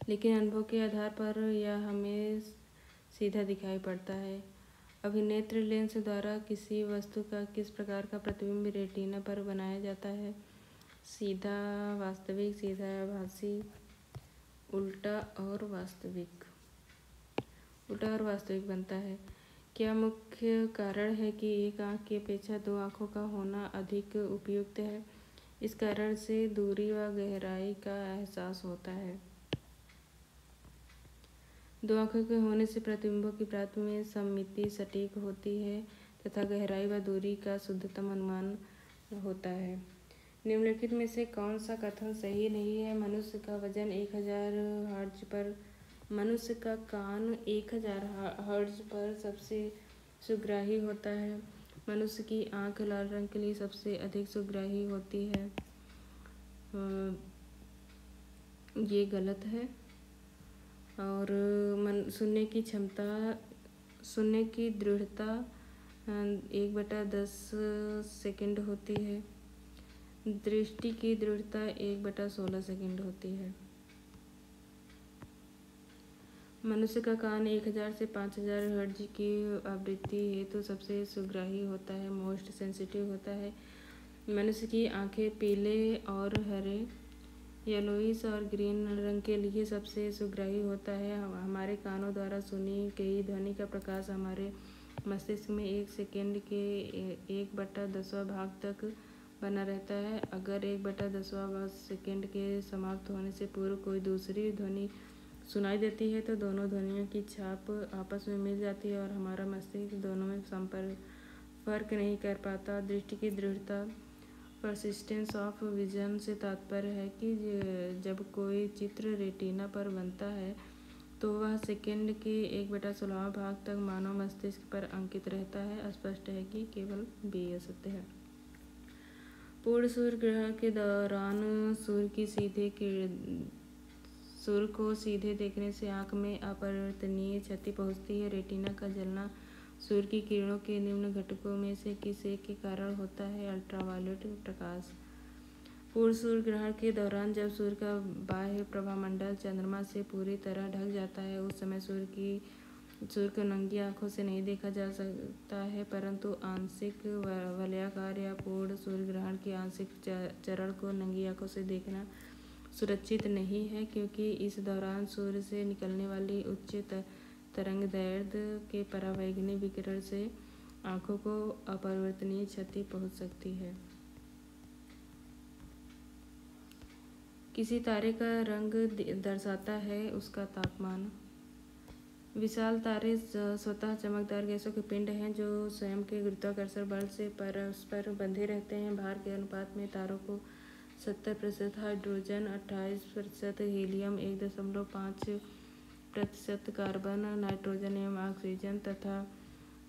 लेकिन अनुभव के आधार पर यह हमें सीधा दिखाई पड़ता है। अभिनेत्र लेंस द्वारा किसी वस्तु का किस प्रकार का प्रतिबिंब रेटिना पर बनाया जाता है? सीधा, वास्तविक, सीधा आभासी, उल्टा और वास्तविक बनता है। क्या मुख्य कारण है कि एक आँख की अपेक्षा 2 आँखों का होना अधिक उपयुक्त है? इस कारण से दूरी व गहराई का एहसास होता है। 2 आँखों के होने से प्रतिबिंबों की प्राप्ति में सममिति सटीक होती है तथा गहराई व दूरी का शुद्धतम अनुमान होता है। निम्नलिखित में से कौन सा कथन सही नहीं है? मनुष्य का वजन 1000 हर्ट्ज पर, मनुष्य का कान 1000 हर्ट्ज पर सबसे सुग्राही होता है। मनुष्य की आँख लाल रंग के लिए सबसे अधिक सुग्राही होती है। ये गलत है। और सुनने की क्षमता, सुनने की दृढ़ता 1/10 सेकंड होती है। दृष्टि की दृढ़ता 1/16 सेकंड होती है। मनुष्य का कान 1000 से 5000 हर्ट्ज की आवृत्ति हेतु सबसे सुग्राही होता है, मोस्ट सेंसिटिव होता है। मनुष्य की आंखें पीले और हरे, येलोइश और ग्रीन रंग के लिए सबसे सुग्राही होता है। हमारे कानों द्वारा सुनी गई ध्वनि का प्रकाश हमारे मस्तिष्क में 1 सेकंड के 1/10वां भाग तक बना रहता है। अगर 1/10वां सेकंड के समाप्त होने से पूर्व कोई दूसरी ध्वनि सुनाई देती है तो दोनों ध्वनियों की छाप आपस में मिल जाती है और हमारा मस्तिष्क दोनों में फर्क नहीं कर पाता। दृष्टि की दृढ़ता परसिस्टेंस ऑफ विजन से तात्पर्य है कि जब कोई चित्र रेटिना पर बनता है तो वह सेकंड के 1/16 भाग तक मानव मस्तिष्क पर अंकित रहता है। स्पष्ट है कि केवल बी असत्य है। पूर्ण सूर्य ग्रहण के दौरान सूर्य को सीधे देखने से आंख में अपरिवर्तनीय क्षति पहुंचती है। रेटिना का जलना सूर्य की किरणों के निम्न घटकों में से किसी एक के कारण होता है, अल्ट्रावायलेट प्रकाश। पूर्ण सूर्य ग्रहण के दौरान जब सूर्य का बाह्य प्रभामंडल चंद्रमा से पूरी तरह ढक जाता है, उस समय सूर्य को नंगी आंखों से नहीं देखा जा सकता है, परंतु आंशिक वलयाकार या पूर्ण सूर्य ग्रहण के आंशिक चरण को नंगी आंखों से देखना सुरक्षित नहीं है, क्योंकि इस दौरान सूर्य से निकलने वाली उच्च तरंगदैर्घ्य के परावैंगनी विकिरण से आंखों को अपरिवर्तनीय क्षति पहुंच सकती है। किसी तारे का रंग दर्शाता है उसका तापमान। विशाल तारे स्वतः चमकदार गैसों के पिंड हैं जो स्वयं के गुरुत्वाकर्षण बल से परस्पर बंधे रहते हैं। भार के अनुपात में तारों को 70% हाइड्रोजन, 28% हीलियम, 1.5% कार्बन, नाइट्रोजन एवं ऑक्सीजन तथा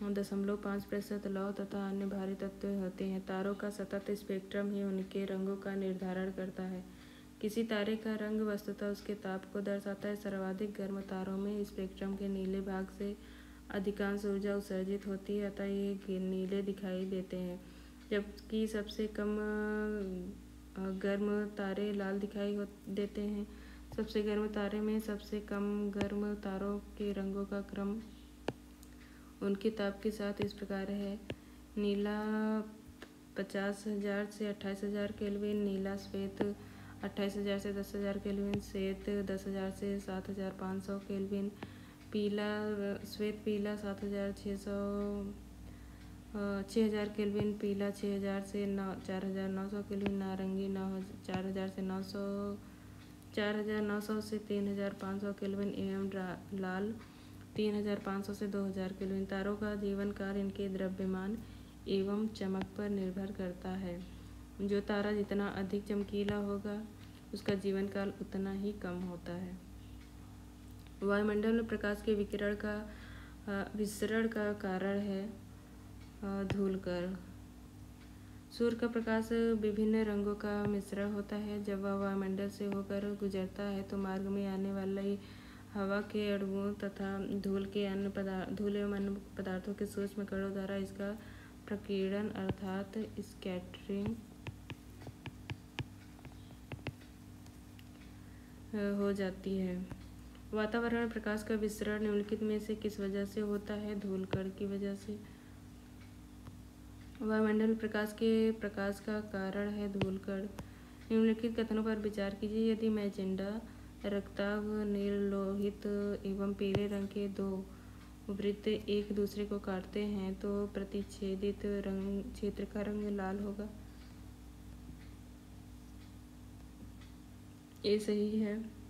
0.5% लौह तथा अन्य भारी तत्व होते हैं। तारों का सतत स्पेक्ट्रम ही उनके रंगों का निर्धारण करता है। किसी तारे का रंग वस्तुतः उसके ताप को दर्शाता है। सर्वाधिक गर्म तारों में स्पेक्ट्रम के नीले भाग से अधिकांश ऊर्जा उत्सर्जित होती है, अतः ये नीले दिखाई देते हैं, जबकि सबसे कम गर्म तारे लाल दिखाई देते हैं। सबसे गर्म तारे में सबसे कम गर्म तारों के रंगों का क्रम उनके ताप के साथ इस प्रकार है: नीला 50,000 से 28,000 केल्विन, नीला श्वेत 28,000 से 10,000 केल्विन, श्वेत 10,000 से 7,500 केल्विन, श्वेत पीला 6,000 केल्विन, पीला 6,000 से 4,900 केल्विन, नारंगी 4,900 से 3,500 केल्विन एवं लाल 3,500 से 2,000 केल्विन। तारों का जीवन काल इनके द्रव्यमान एवं चमक पर निर्भर करता है। जो तारा जितना अधिक चमकीला होगा उसका जीवन काल उतना ही कम होता है। वायुमंडल में प्रकाश के विसरण का कारण है धूलकण। सूर्य का प्रकाश विभिन्न रंगों का मिश्रण होता है। जब वह वायुमंडल से होकर गुजरता है तो मार्ग में आने वाली हवा के अणुओं तथा धूल एवं अन्य पदार्थों के सूक्ष्म कणों द्वारा इसका प्रकीर्णन अर्थात स्कैटरिंग हो जाती है। वातावरण में प्रकाश का विसरण निम्नलिखित में से किस वजह से होता है? धूलकण की वजह से। वायुमंडल में प्रकाश का कारण है धूलकण। निम्नलिखित कथनों पर विचार कीजिए। यदि मैजेंडा रक्ताभ, नील लोहित एवं पीले रंग के दो वृत्त एक दूसरे को काटते हैं तो प्रतिच्छेदित क्षेत्र का रंग लाल होगा। ये सही है।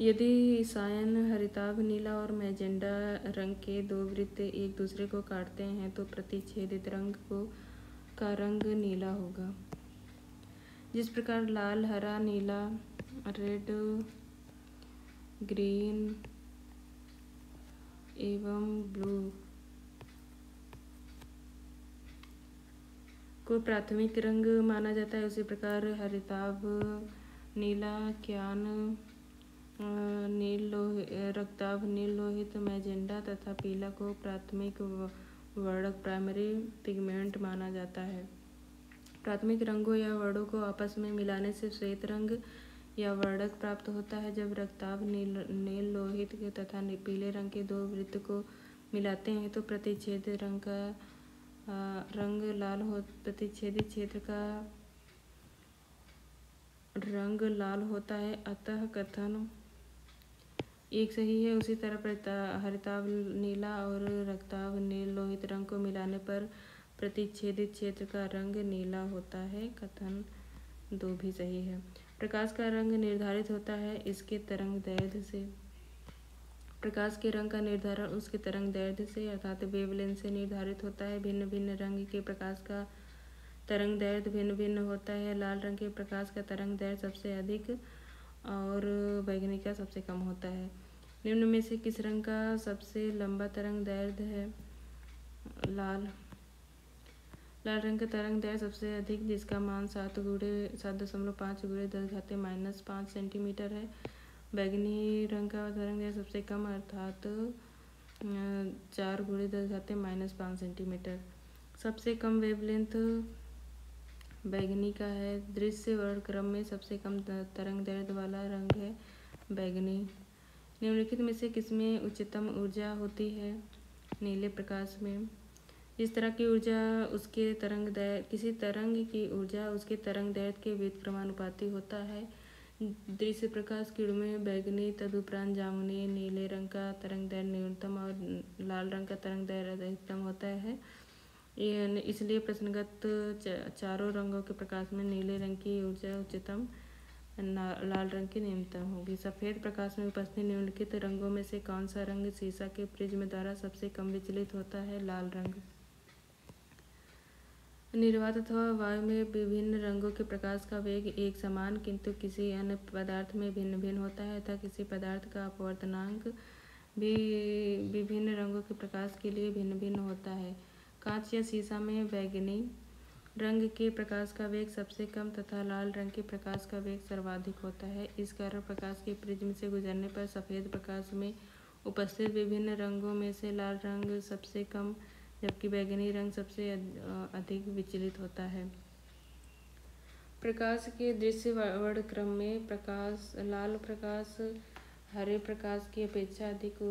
यदि सायन हरिताभ नीला और मैजेंडा रंग के दो वृत्त एक दूसरे को काटते हैं तो प्रतिच्छेदित रंग का रंग नीला होगा। जिस प्रकार लाल, हरा, नीला, रेड, ग्रीन एवं ब्लू को प्राथमिक रंग माना जाता है, उसी प्रकार हरिताभ, नीला, क्यान, रक्ताभ, नील लोहित, मैजेंडा तथा पीला को प्राथमिक वर्णक प्राइमरी पिगमेंट माना जाता है। प्राथमिक रंगों या वर्णों को आपस में मिलाने से श्वेत रंग या वर्णक प्राप्त होता है। जब रक्ताभ, नील लोहित तथा पीले रंग के दो वृत्त को मिलाते हैं तो प्रतिच्छेदित रंग का रंग लाल प्रतिच्छेदित क्षेत्र का रंग लाल होता है। अतः कथन एक सही है। उसी तरह हरिताभ नीला और रक्ताभ नील लोहित रंग को मिलाने पर प्रतिच्छेदित क्षेत्र का रंग नीला होता है। कथन दो भी सही है। प्रकाश का रंग निर्धारित होता है इसके तरंगदैर्घ्य से। प्रकाश के रंग का निर्धारण उसके तरंगदैर्घ्य से अर्थात वेवलेंथ से निर्धारित होता है। भिन्न भिन्न रंग के प्रकाश का तरंग दैर्ध्य भिन्न भिन्न होता है। लाल रंग के प्रकाश का तरंग दैर्ध्य सबसे अधिक और बैंगनी का सबसे कम होता है। निम्न में से किस रंग का सबसे लंबा तरंग दैर्ध्य है? लाल रंग का तरंग दैर्ध्य सबसे अधिक, जिसका मान 7.5 गुणे 10⁻⁻5 सेंटीमीटर है। बैंगनी रंग का तरंग दैर्ध्य सबसे कम अर्थात 4 गुणे 10⁻⁻5 सेंटीमीटर। सबसे कम वेवलेंथ बैंगनी का है। दृश्य वर्णक्रम में सबसे कम तरंग दैर्ध्य वाला रंग है बैंगनी। निम्नलिखित में से किसमें उच्चतम ऊर्जा होती है? नीले प्रकाश में। इस तरह की ऊर्जा उसके किसी तरंग की ऊर्जा उसके तरंग दैर्ध्य के व्युत्क्रमानुपाती होता है। दृश्य प्रकाश किरणों में बैंगनी, तदुपरांत जामुनी, नीले रंग का तरंग दैर्ध्य न्यूनतम और लाल रंग का तरंग दैर्ध्य अधिकतम होता है। इसलिए प्रश्नगत चारों रंगों के प्रकाश में नीले रंग की ऊर्जा उच्चतम, लाल रंग की निम्नतम होगी। सफेद प्रकाश में उपस्थित निम्नलिखित रंगों में से कौन सा रंग शीशा के प्रिज्म द्वारा सबसे कम विचलित होता है? लाल रंग। निर्वात अथवा वायु में विभिन्न रंगों के प्रकाश का वेग एक समान किंतु किसी अन्य पदार्थ में भिन्न भिन्न होता है तथा किसी पदार्थ का अपवर्तनांक भी विभिन्न रंगों के प्रकाश के लिए भिन्न भिन्न होता है। कांच या शीशा में बैंगनी रंग के प्रकाश का वेग सबसे कम तथा लाल रंग के प्रकाश का वेग सर्वाधिक होता है। इस कारण प्रकाश के प्रिज्म से गुजरने पर सफेद प्रकाश में उपस्थित विभिन्न रंगों में से लाल रंग सबसे कम जबकि बैंगनी रंग सबसे अधिक विचलित होता है। प्रकाश के दृश्य वर्णक्रम में लाल प्रकाश हरे प्रकाश की अपेक्षा अधिक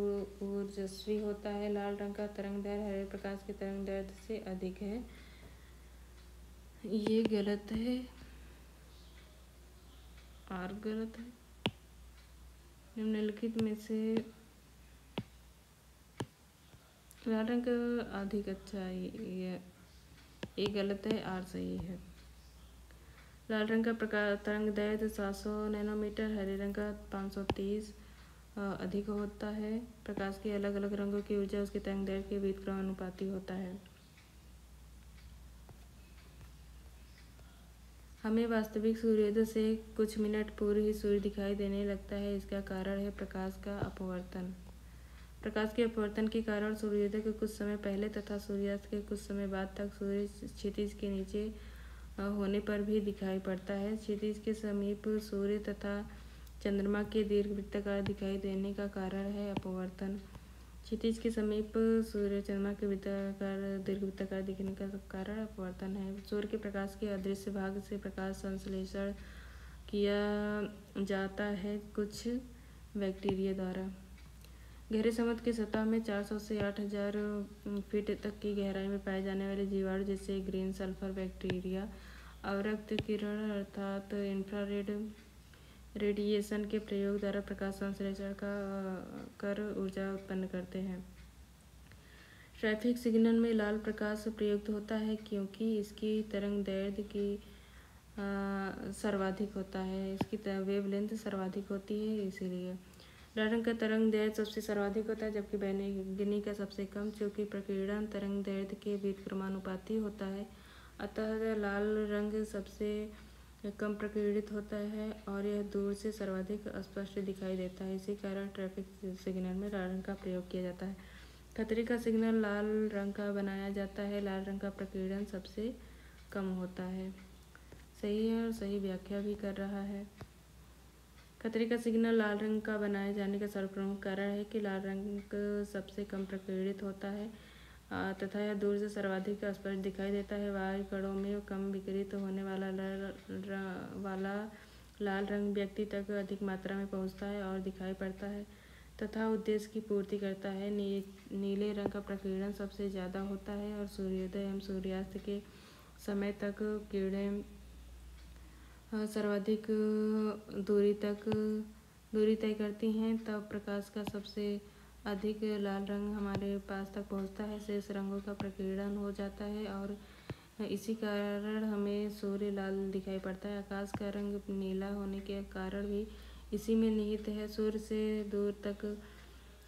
ऊर्जस्वी होता है। लाल रंग का तरंग दैर्ध्य हरे प्रकाश के तरंग दैर्ध्य से अधिक है। ये गलत है और गलत है। निम्नलिखित में से लाल रंग का अधिक अच्छा है, ये गलत है और सही है। लाल रंग का तरंग दैर्ध्य 700 नैनोमीटर, हरे रंग का 530 अधिक होता है। प्रकाश के अलग अलग रंगों की ऊर्जा उसके तरंग दैर्ध्य के व्युत्क्रमानुपाती होता है। हमें वास्तविक सूर्योदय से कुछ मिनट पूर्व ही सूर्य दिखाई देने लगता है। इसका कारण है प्रकाश का अपवर्तन। प्रकाश के अपवर्तन के कारण सूर्योदय के कुछ समय पहले तथा सूर्यास्त के कुछ समय बाद तक सूर्य क्षितिज के नीचे होने पर भी दिखाई पड़ता है। क्षितिज के समीप सूर्य तथा चंद्रमा के दीर्घवृत्ताकार दिखाई देने का कारण है अपवर्तन। क्षितिज के समीप सूर्य चंद्रमा के दीर्घवृत्ताकार दिखने का कारण अपवर्तन है। सूर्य के प्रकाश के अदृश्य भाग से प्रकाश संश्लेषण किया जाता है कुछ बैक्टीरिया द्वारा। गहरे समुद्र की सतह में 400 से 8000 फीट तक की गहराई में पाए जाने वाले जीवाणु जैसे ग्रीन सल्फर बैक्टीरिया अवरक्त किरण अर्थात इंफ्रारेड रेडिएशन के प्रयोग द्वारा प्रकाश संश्लेषण कर ऊर्जा उत्पन्न करते हैं। ट्रैफिक सिग्नल में लाल प्रकाश प्रयुक्त होता है क्योंकि इसकी तरंग दैर्ध्य की सर्वाधिक होता है, इसकी वेवलेंथ सर्वाधिक होती है, इसीलिए लाल रंग का तरंग दैर्ध्य सबसे सर्वाधिक होता है जबकि बैंगनी का सबसे कम, क्योंकि प्रकीर्णन तरंग दैर्ध्य के व्युत्क्रमानुपाती होता है। अतः लाल रंग सबसे कम प्रकीर्णित होता है और यह दूर से सर्वाधिक स्पष्ट दिखाई देता है। इसी कारण ट्रैफिक सिग्नल में लाल रंग का प्रयोग किया जाता है। खतरे का सिग्नल लाल रंग का बनाया जाता है। लाल रंग का प्रकीर्णन सबसे कम होता है। सही है और सही व्याख्या भी कर रहा है। खतरे का सिग्नल लाल रंग का बनाए जाने का सर्वप्रमुख कारण है कि लाल रंग सबसे कम प्रकीर्णित होता है तथा यह दूर से सर्वाधिक स्पष्ट दिखाई देता है। वायु कणों में कम विकिरित होने वाला लाल रंग व्यक्ति तक अधिक मात्रा में पहुंचता है और दिखाई पड़ता है तथा उद्देश्य की पूर्ति करता है। नीले रंग का प्रकीर्णन सबसे ज़्यादा होता है और सूर्योदय एवं सूर्यास्त के समय तक किरणें सर्वाधिक दूरी तय करती हैं, तब प्रकाश का सबसे अधिक लाल रंग हमारे पास तक पहुंचता है। शेष रंगों का प्रकीर्णन हो जाता है और इसी कारण हमें सूर्य लाल दिखाई पड़ता है। आकाश का रंग नीला होने के कारण भी इसी में निहित है। सूर्य से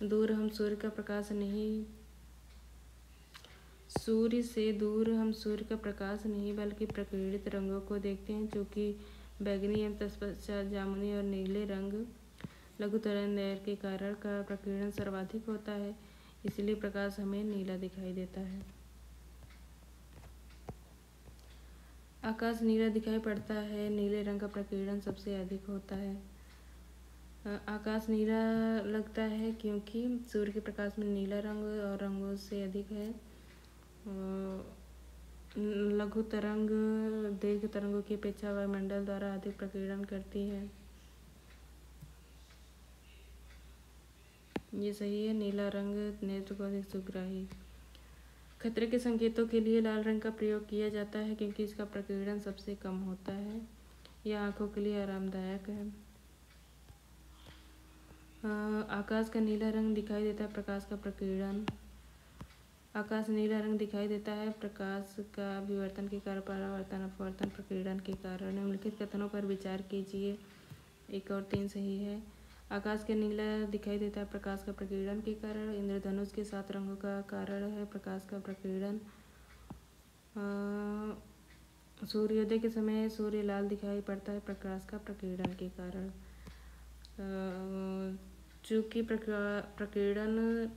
दूर हम सूर्य का प्रकाश नहीं सूर्य से दूर हम सूर्य का प्रकाश नहीं बल्कि प्रकीर्णित रंगों को देखते हैं, जो कि बैंगनी एवं तत्पश्चात जामुनी और नीले रंग लघु तरंगदैर्घ्य के कारण का प्रकीर्णन सर्वाधिक होता है, इसलिए प्रकाश हमें नीला दिखाई देता है। आकाश नीला दिखाई पड़ता है, नीले रंग का प्रकीर्णन सबसे अधिक होता है। आकाश नीला लगता है क्योंकि सूर्य के प्रकाश में नीला रंग और रंगों से अधिक है। लघु तरंग दीर्घ तरंगों की अपेक्षा वायुमंडल द्वारा अधिक प्रकीर्णन करती है। ये सही है। नीला रंग नेत्र को अधिक सुग्राही। खतरे के संकेतों के लिए लाल रंग का प्रयोग किया जाता है क्योंकि इसका प्रकीर्णन सबसे कम होता है। यह आंखों के लिए आरामदायक है। आकाश का नीला रंग दिखाई देता है, प्रकाश का प्रकीर्णन। आकाश नीला रंग दिखाई देता है प्रकाश का विवर्तन के कारण, परावर्तन, अपवर्तन, प्रकीर्णन के कारण। निम्नलिखित कथनों पर विचार कीजिए। 1 और 3 सही है। आकाश के नीला दिखाई देता है प्रकाश का प्रकीर्णन के कारण। इंद्रधनुष के 7 रंगों का कारण है प्रकाश का प्रकीर्णन। सूर्योदय के समय सूर्य लाल दिखाई पड़ता है प्रकाश का प्रकीर्णन के कारण। चूंकि प्रकीर्णन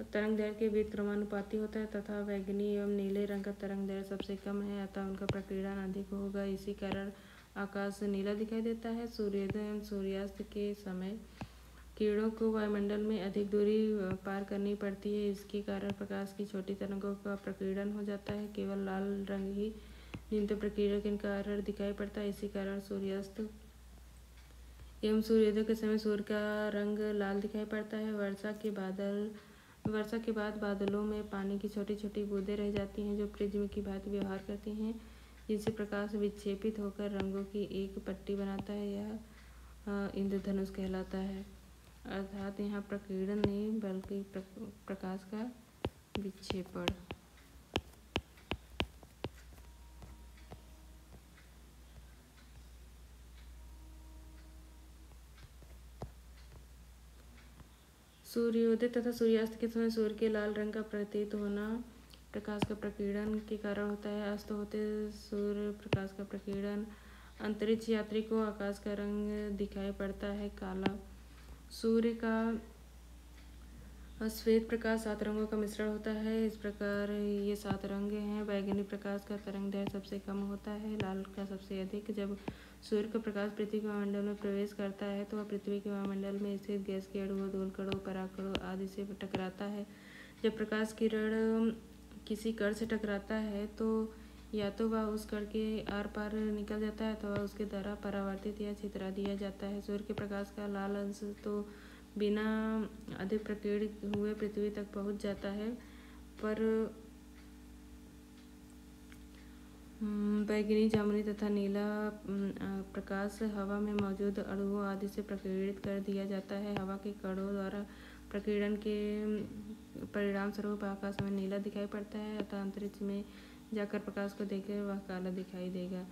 तरंगदैर्घ्य के बीच क्रमानुपाती होता है तथा बैंगनी एवं नीले रंग का तरंगदैर्घ्य सबसे कम है, अतः उनका प्रकीर्णन अधिक होगा। इसी कारण आकाश नीला दिखाई देता है। सूर्योदय एवं सूर्यास्त के समय किरणों को वायुमंडल में अधिक दूरी पार करनी पड़ती है, इसके कारण प्रकाश की छोटी तरंगों का प्रकीर्णन हो जाता है। केवल लाल रंग ही न्यूनतम प्रकीर्णन के कारण दिखाई पड़ता है। इसी कारण सूर्यास्त एवं सूर्योदय के समय सूर्य का रंग लाल दिखाई पड़ता है। वर्षा के बाद बादलों में पानी की छोटी छोटी बूंदें रह जाती हैं, जो प्रिज्म की भांति व्यवहार करती हैं, जिससे प्रकाश विक्षेपित होकर रंगों की एक पट्टी बनाता है। यह इंद्रधनुष कहलाता है। अर्थात यहाँ प्रकीर्णन नहीं बल्कि प्रकाश का विक्षेपण। सूर्योदय तथा सूर्यास्त के समय सूर्य के लाल रंग का प्रतीत होना प्रकाश का प्रकीर्णन के कारण होता है। अस्त होते सूर्य प्रकाश का प्रकीर्णन। अंतरिक्ष यात्री को आकाश का रंग दिखाई पड़ता है काला। सूर्य का श्वेत प्रकाश 7 रंगों का मिश्रण होता है। इस प्रकार ये 7 रंग हैं। बैंगनी प्रकाश का तरंगदैर्घ्य सबसे कम होता है, लाल का सबसे अधिक। जब सूर्य का प्रकाश पृथ्वी के वायुमंडल में प्रवेश करता है तो वह पृथ्वी के वायुमंडल में स्थित गैस के अणुओं, धूलकणों, परागकणों आदि से टकराता है। जब प्रकाश किरण किसी कण से टकराता है तो या तो वह उस कण के आर पार निकल जाता है अथवा उसके द्वारा परावर्तित या छितरा दिया जाता है। सूर्य के प्रकाश का लाल अंश तो बिना अधिक प्रकीर्णित हुए पृथ्वी तक पहुंच जाता है, पर बैंगनी, जामुनी तथा नीला प्रकाश हवा में मौजूद अणुओं आदि से प्रकीर्णित कर दिया जाता है। हवा के कणों द्वारा प्रकीर्णन के परिणाम स्वरूप आकाश में नीला दिखाई पड़ता है, अतः अंतरिक्ष में जाकर प्रकाश को देखकर वह काला दिखाई देगा।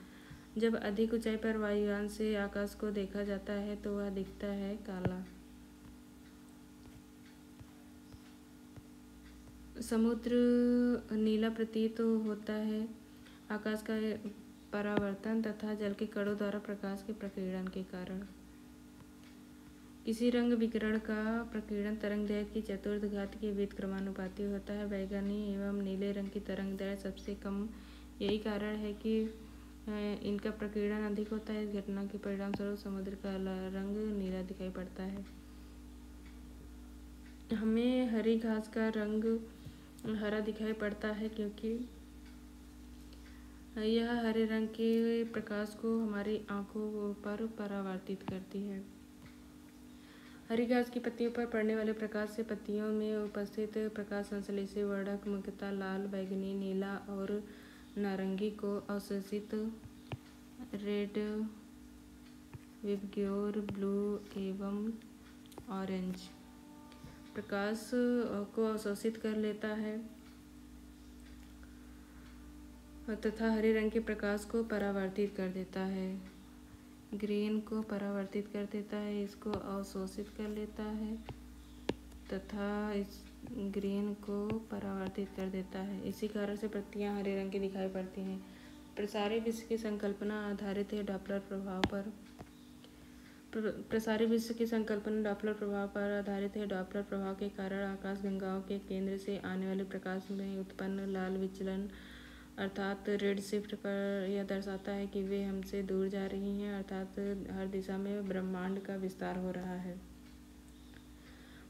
जब अधिक ऊंचाई पर वायुयान से आकाश को देखा जाता है तो वह दिखता है काला। समुद्र नीला प्रतीत होता है आकाश का परावर्तन तथा जल के कणों द्वारा प्रकाश के प्रकीर्णन के कारण। किसी रंग विकिरण का प्रकीर्णन तरंगदैर्घ्य की चतुर्थ घात के बीच क्रमानुपाती होता है। बैंगनी एवं नीले रंग की तरंगदैर्घ्य सबसे कम, यही कारण है कि इनका प्रकीर्णन अधिक होता है। इस घटना के परिणाम स्वरूप समुद्र का रंग नीला दिखाई पड़ता है। हमें हरी घास का रंग हरा दिखाई पड़ता है क्योंकि यह हरे रंग के प्रकाश को हमारी आंखों पर परावर्तित करती है। हरी घास की पत्तियों पर पड़ने वाले प्रकाश से पत्तियों में उपस्थित प्रकाश संश्लेषी वर्णक मुख्यतः लाल, बैंगनी, नीला और नारंगी को अवशोषित रेड, विबग्योर, ब्लू एवं ऑरेंज प्रकाश को अवशोषित कर लेता है तथा हरे रंग के प्रकाश को परावर्तित कर देता है। ग्रीन को परावर्तित कर देता है, इसको अवशोषित कर लेता है तथा ग्रीन को परावर्तित कर देता है। इसी कारण से पत्तियां हरे रंग की दिखाई पड़ती हैं। प्रसारी विश्व की संकल्पना आधारित है डॉपलर प्रभाव पर। प्रसारी विश्व की संकल्पना डॉपलर प्रभाव पर आधारित है। डॉपलर प्रभाव के कारण आकाशगंगाओं के केंद्र से आने वाले प्रकाश में उत्पन्न लाल विचलन अर्थात रेड शिफ्ट पर यह दर्शाता है कि वे हमसे दूर जा रही हैं, अर्थात हर दिशा में ब्रह्मांड का विस्तार हो रहा है।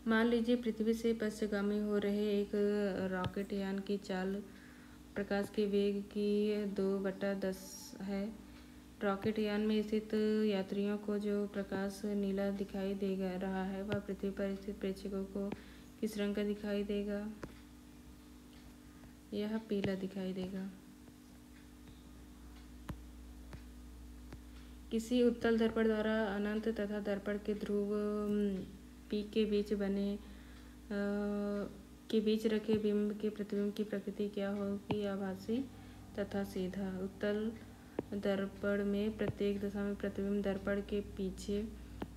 मान लीजिए पृथ्वी से पश्चिमगामी हो रहे एक रॉकेट यान की चाल प्रकाश के वेग की 2/10 है। रॉकेट यान में स्थित यात्रियों को जो प्रकाश नीला दिखाई दे रहा है वह पृथ्वी पर स्थित प्रेक्षकों को किस रंग का दिखाई देगा? यह पीला दिखाई देगा। किसी उत्तल दर्पण द्वारा अनंत तथा दर्पण के ध्रुव P के बीच रखे बिंब के प्रतिबिंब की प्रकृति क्या होगी? आभासी तथा सीधा। उत्तल दर्पण में प्रत्येक दशा में प्रतिबिंब दर्पण के पीछे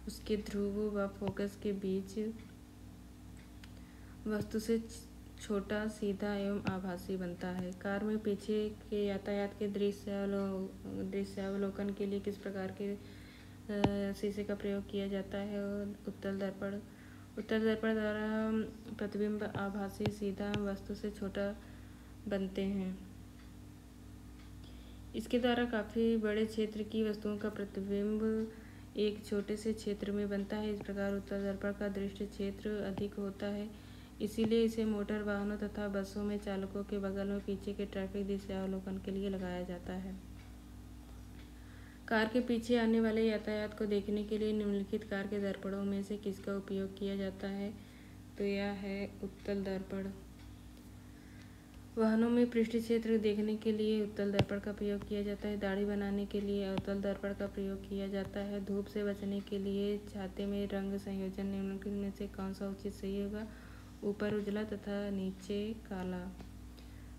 उसके ध्रुव व फोकस के बीच वस्तु से छोटा, सीधा एवं आभासी बनता है। कार में पीछे के यातायात के दृश्यावलोकन के लिए किस प्रकार के शीशे का प्रयोग किया जाता है? उत्तल दर्पण द्वारा प्रतिबिंब आभासी, सीधा, वस्तु से छोटा बनते हैं। इसके द्वारा काफी बड़े क्षेत्र की वस्तुओं का प्रतिबिंब एक छोटे से क्षेत्र में बनता है। इस प्रकार उत्तल दर्पण का दृष्टि क्षेत्र अधिक होता है, इसीलिए इसे मोटर वाहनों तथा बसों में चालकों के बगल में पीछे के ट्रैफिक दृश्यावलोकन के लिए लगाया जाता है। कार के पीछे आने वाले यातायात को देखने के लिए निम्नलिखित कार के दर्पणों में से किसका उपयोग किया जाता है? तो यह है उत्तल दर्पण। वाहनों में पृष्ठ क्षेत्र देखने के लिए उत्तल दर्पण का प्रयोग किया जाता है। दाढ़ी बनाने के लिए उत्तल दर्पण का प्रयोग किया जाता है। धूप से बचने के लिए छाते में रंग संयोजन निम्नलिखित में से कौन सा उचित सही होगा? ऊपर उजला तथा नीचे काला।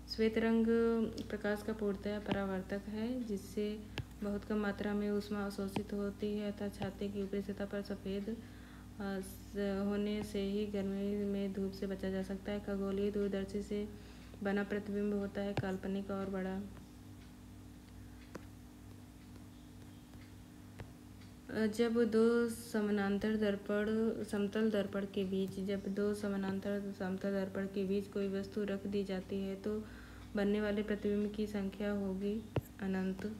श्वेत रंग प्रकाश का पूर्णतः परावर्तक है, जिससे बहुत कम मात्रा में ऊष्मा अवशोषित होती है, अतः छाते की ऊपरी सतह पर सफ़ेद होने से ही गर्मी में धूप से बचा जा सकता है। खगोलीय दूरदर्शी से बना प्रतिबिंब होता है काल्पनिक और बड़ा। जब दो समतल दर्पण के बीच कोई वस्तु रख दी जाती है तो बनने वाले प्रतिबिंब की संख्या होगी अनंत।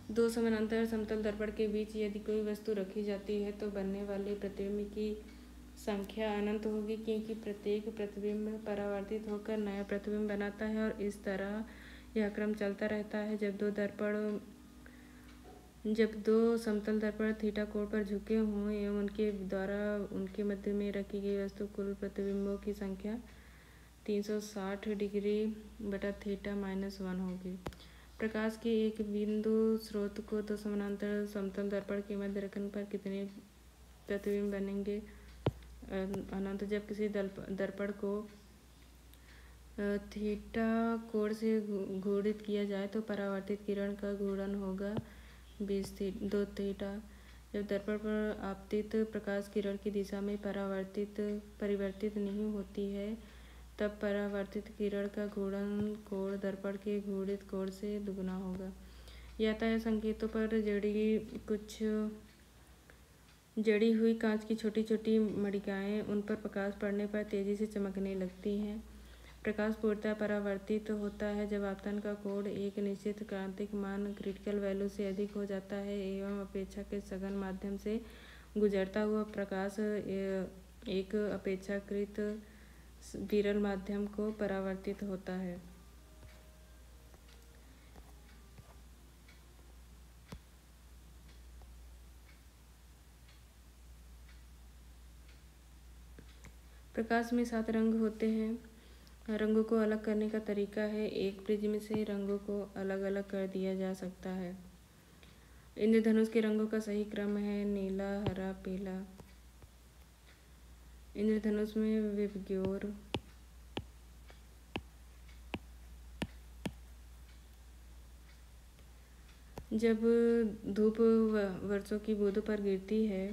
दो समानांतर समतल दर्पण के बीच यदि कोई वस्तु रखी जाती है तो बनने वाले प्रतिबिंब की संख्या अनंत होगी, क्योंकि प्रत्येक प्रतिबिंब परावर्तित होकर नया प्रतिबिंब बनाता है और इस तरह यह क्रम चलता रहता है। जब दो समतल दर्पण थीटा कोण पर झुके हों एवं उनके द्वारा उनके मध्य में रखी गई वस्तु कुल प्रतिबिंबों की संख्या 360 डिग्री बटा थीटा -1 होगी। प्रकाश के एक बिंदु स्रोत को दो समानांतर समतल दर्पण के मध्य रखने पर कितने प्रतिबिंब बनेंगे? अनंत। जब किसी दर्पण को थीटा कोण से घूर्णित किया जाए तो परावर्तित किरण का घूर्णन होगा 2 थीटा। जब दर्पण पर आपतित प्रकाश किरण की दिशा में परिवर्तित नहीं होती है तब परावर्तित किरण का घूर्णन कोण दर्पण के घूर्णित कोण से दुगना होगा। यातायात संकेतों पर जड़ी हुई कांच की छोटी छोटी मणिकाएं उन पर प्रकाश पड़ने पर तेजी से चमकने लगती हैं। प्रकाश पूर्णतः परावर्तित होता है जब आपतन का कोण एक निश्चित क्रांतिक मान क्रिटिकल वैल्यू से अधिक हो जाता है एवं अपेक्षाकृत सघन माध्यम से गुजरता हुआ प्रकाश एक अपेक्षाकृत विरल माध्यम को परावर्तित होता है। प्रकाश में 7 रंग होते हैं। रंगों को अलग करने का तरीका है। एक प्रिज्म से रंगों को अलग अलग कर दिया जा सकता है। इंद्रधनुष के रंगों का सही क्रम है नीला, हरा, पीला। इंद्रधनुष में विबग्योर, जब धूप वर्षों की बूंदों पर गिरती है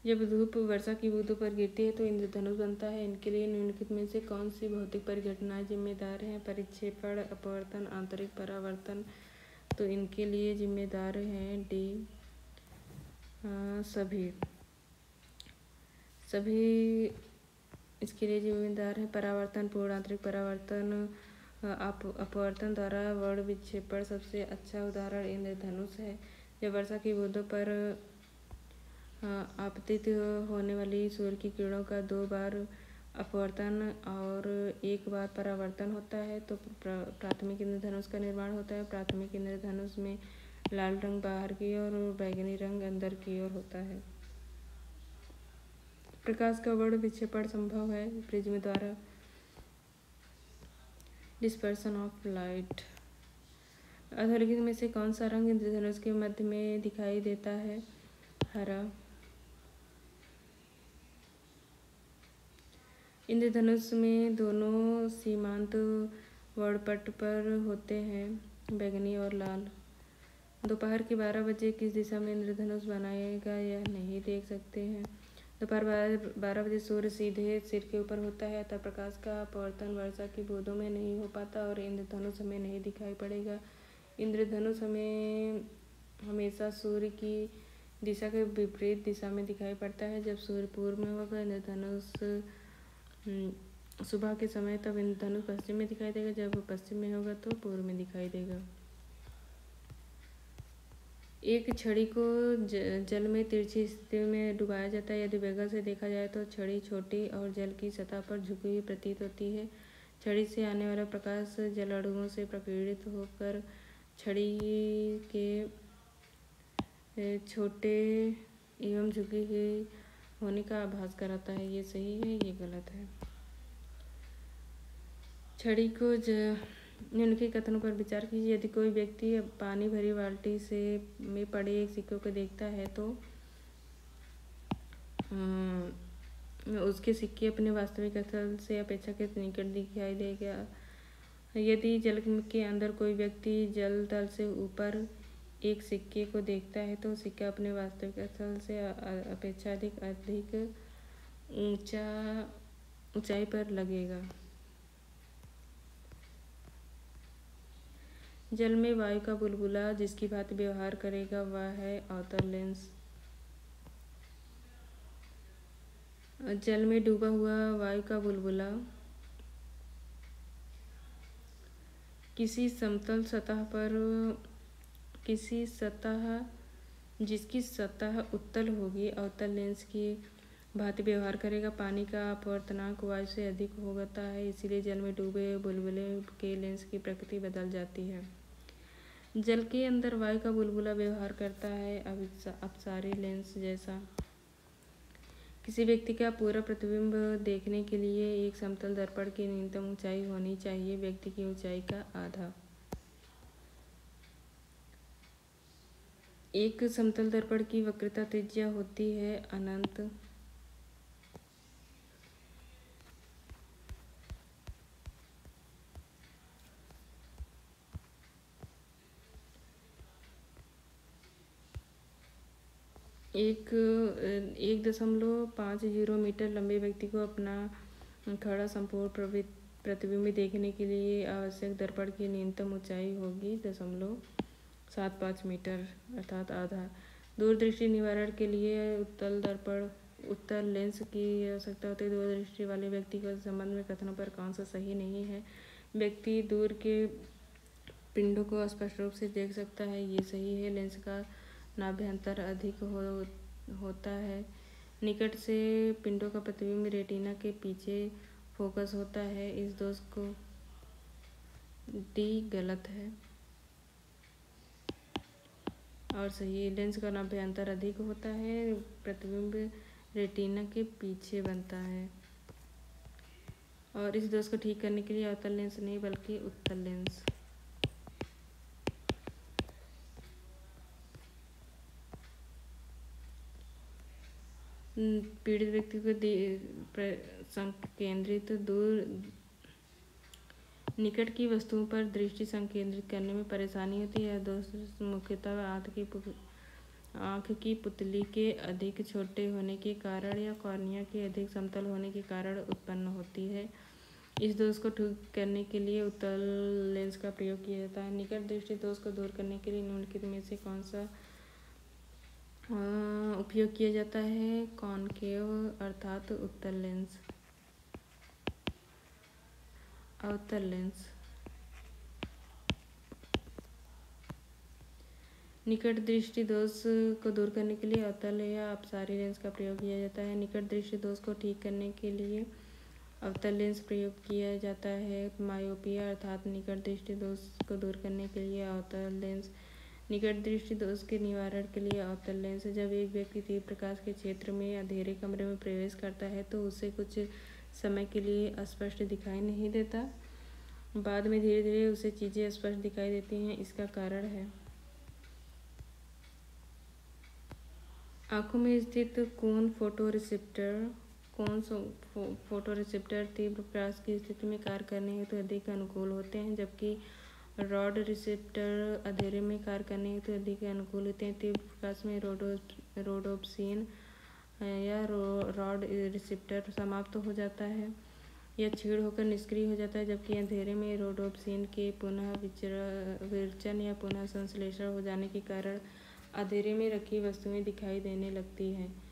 जब धूप वर्षा की बूंदों पर गिरती है तो इंद्रधनुष बनता है। इनके लिए निम्नलिखित में से कौन सी भौतिक परिघटनाएं जिम्मेदार हैं? परिक्षेपण, अपवर्तन, आंतरिक परावर्तन। तो इनके लिए जिम्मेदार हैं डी सभी इसके लिए जिम्मेदार है परावर्तन, पूर्ण आंतरिक परावर्तन, अपवर्तन द्वारा वर्ण विक्षेपण। सबसे अच्छा उदाहरण इंद्रधनुष है। जब वर्षा की बूंदों पर आपतित होने वाली सूर्य की किरणों का 2 बार अपवर्तन और 1 बार परावर्तन होता है तो प्राथमिक इंद्रधनुष का निर्माण होता है। प्राथमिक इंद्रधनुष में लाल रंग बाहर की ओर और बैगनी रंग अंदर की ओर होता है। प्रकाश का वर्ण विक्षेपण संभव है प्रिज्म द्वारा। Dispersion of light. अधोलिखित में से कौन सा रंग इंद्रधनुष के मध्य में दिखाई देता है? हरा। इंद्रधनुष में दोनों सीमांत वर्णपट पर होते हैं, बैगनी और लाल। दोपहर के 12 बजे किस दिशा में इंद्रधनुष बनाएगा यह नहीं देख सकते हैं। दोपहर 12 बजे सूर्य सीधे सिर के ऊपर होता है, अतः प्रकाश का अपवर्तन वर्षा की बूंदों में नहीं हो पाता और इंद्रधनुष हमें नहीं दिखाई पड़ेगा। इंद्रधनुष हमें हमेशा सूर्य की दिशा के विपरीत दिशा में दिखाई पड़ता है। जब सूर्य पूर्व में होगा इंद्रधनुष सुबह के समय, तब इंद्रधनुष पश्चिम में दिखाई देगा। जब पश्चिम में होगा तो पूर्व में दिखाई देगा। एक छड़ी को जल में तिरछी स्थिति में डुबाया जाता है। यदि वेगर से देखा जाए तो छड़ी छोटी और जल की सतह पर झुकी हुई प्रतीत होती है। छड़ी से आने वाला प्रकाश जल अणुओं से प्रकीर्णित होकर छड़ी के छोटे एवं झुकी हुई होने का आभास कराता है। ये सही है, ये गलत है। छड़ी को निम्न के कथनों पर विचार कीजिए। यदि कोई व्यक्ति पानी भरी बाल्टी में पड़े एक सिक्के को देखता है तो उसके सिक्के अपने वास्तविक स्थल से अपेक्षाकृत निकट दिखाई देगा। यदि जल के अंदर कोई व्यक्ति जल तल से ऊपर एक सिक्के को देखता है तो सिक्का अपने वास्तविक स्थल से अपेक्षाकृत अधिक ऊंचाई पर लगेगा। जल में वायु का बुलबुला जिसकी भांति व्यवहार करेगा वह है अवतल लेंस। जल में डूबा हुआ वायु का बुलबुला किसी समतल सतह पर जिसकी सतह उत्तल होगी अवतल लेंस की भांति व्यवहार करेगा। पानी का अपवर्तनांक वायु से अधिक होता है, इसीलिए जल में डूबे बुलबुले के लेंस की प्रकृति बदल जाती है। जल के अंदर वायु का बुलबुला व्यवहार करता है अपसारी लेंस जैसा। किसी व्यक्ति का पूरा प्रतिबिंब देखने के लिए एक समतल दर्पण की न्यूनतम ऊंचाई होनी चाहिए व्यक्ति की ऊंचाई का आधा। एक समतल दर्पण की वक्रता त्रिज्या होती है अनंत। एक 1.50 मीटर लंबे व्यक्ति को अपना खड़ा संपूर्ण प्रतिबिंब देखने के लिए आवश्यक दर्पण की न्यूनतम ऊंचाई होगी 0.75 मीटर अर्थात आधा। दूरदृष्टि निवारण के लिए उत्तल लेंस की आवश्यकता होती है। दूरदृष्टि वाले व्यक्ति के संबंध में कथनों पर कौन सा सही नहीं है? व्यक्ति दूर के पिंडों को स्पष्ट रूप से देख सकता है, ये सही है। लेंस का नाभ्यंतर अधिक होता है। निकट से पिंडों का प्रतिबिंब रेटिना के पीछे फोकस होता है। इस दोष को डी गलत है और सही। लेंस का नाभ्यंतर अधिक होता है, प्रतिबिंब रेटिना के पीछे बनता है। और इस दोष को ठीक करने के लिए अवतल लेंस नहीं बल्कि उत्तल लेंस। पीड़ित व्यक्ति को संकेंद्रित निकट की वस्तुओं पर दृष्टि संकेंद्रित करने में परेशानी होती है। दोष मुख्यतः आंत की आँख की पुतली के अधिक छोटे होने के कारण या कॉर्निया के अधिक समतल होने के कारण उत्पन्न होती है। इस दोष को ठीक करने के लिए उत्तल लेंस का प्रयोग किया जाता है। निकट दृष्टि दोष को दूर करने के लिए निम्नलिखित में से कौन सा उपयोग किया जाता है? कॉनकेव अर्थात उत्तल लेंस। अवतल लेंस। निकट दृष्टि दोष को दूर करने के लिए अवतल या अपसारी लेंस का प्रयोग किया जाता है। निकट दृष्टि दोष को ठीक करने के लिए अवतल लेंस प्रयोग किया जाता है। मायोपिया अर्थात निकट दृष्टि दोष को दूर करने के लिए अवतल लेंस। निकट दृष्टि दोष के निवारण के लिए अवतल लेंस। जब एक व्यक्ति तीव्र प्रकाश के क्षेत्र में अंधेरे कमरे में प्रवेश करता है तो उसे कुछ समय के लिए स्पष्ट दिखाई नहीं देता। बाद में धीरे धीरे उसे चीजें स्पष्ट दिखाई देती हैं। इसका कारण है आँखों में स्थित कोन फोटोरिसेप्टर तीव्र प्रकाश की स्थिति में कार्य करने हेतु अधिक अनुकूल होते हैं, जबकि रॉड रिसेप्टर अंधेरे में कार्य करने हेतु अधिक अनुकूल होते हैं। तीव्र प्रकाश में रोडोप्सिन या रॉड रिसेप्टर समाप्त हो जाता है या क्षीण होकर निष्क्रिय हो जाता है, जबकि अंधेरे में रोडोप्सिन के पुनः विरचन या पुनः संश्लेषण हो जाने के कारण अंधेरे में रखी वस्तुएं दिखाई देने लगती हैं।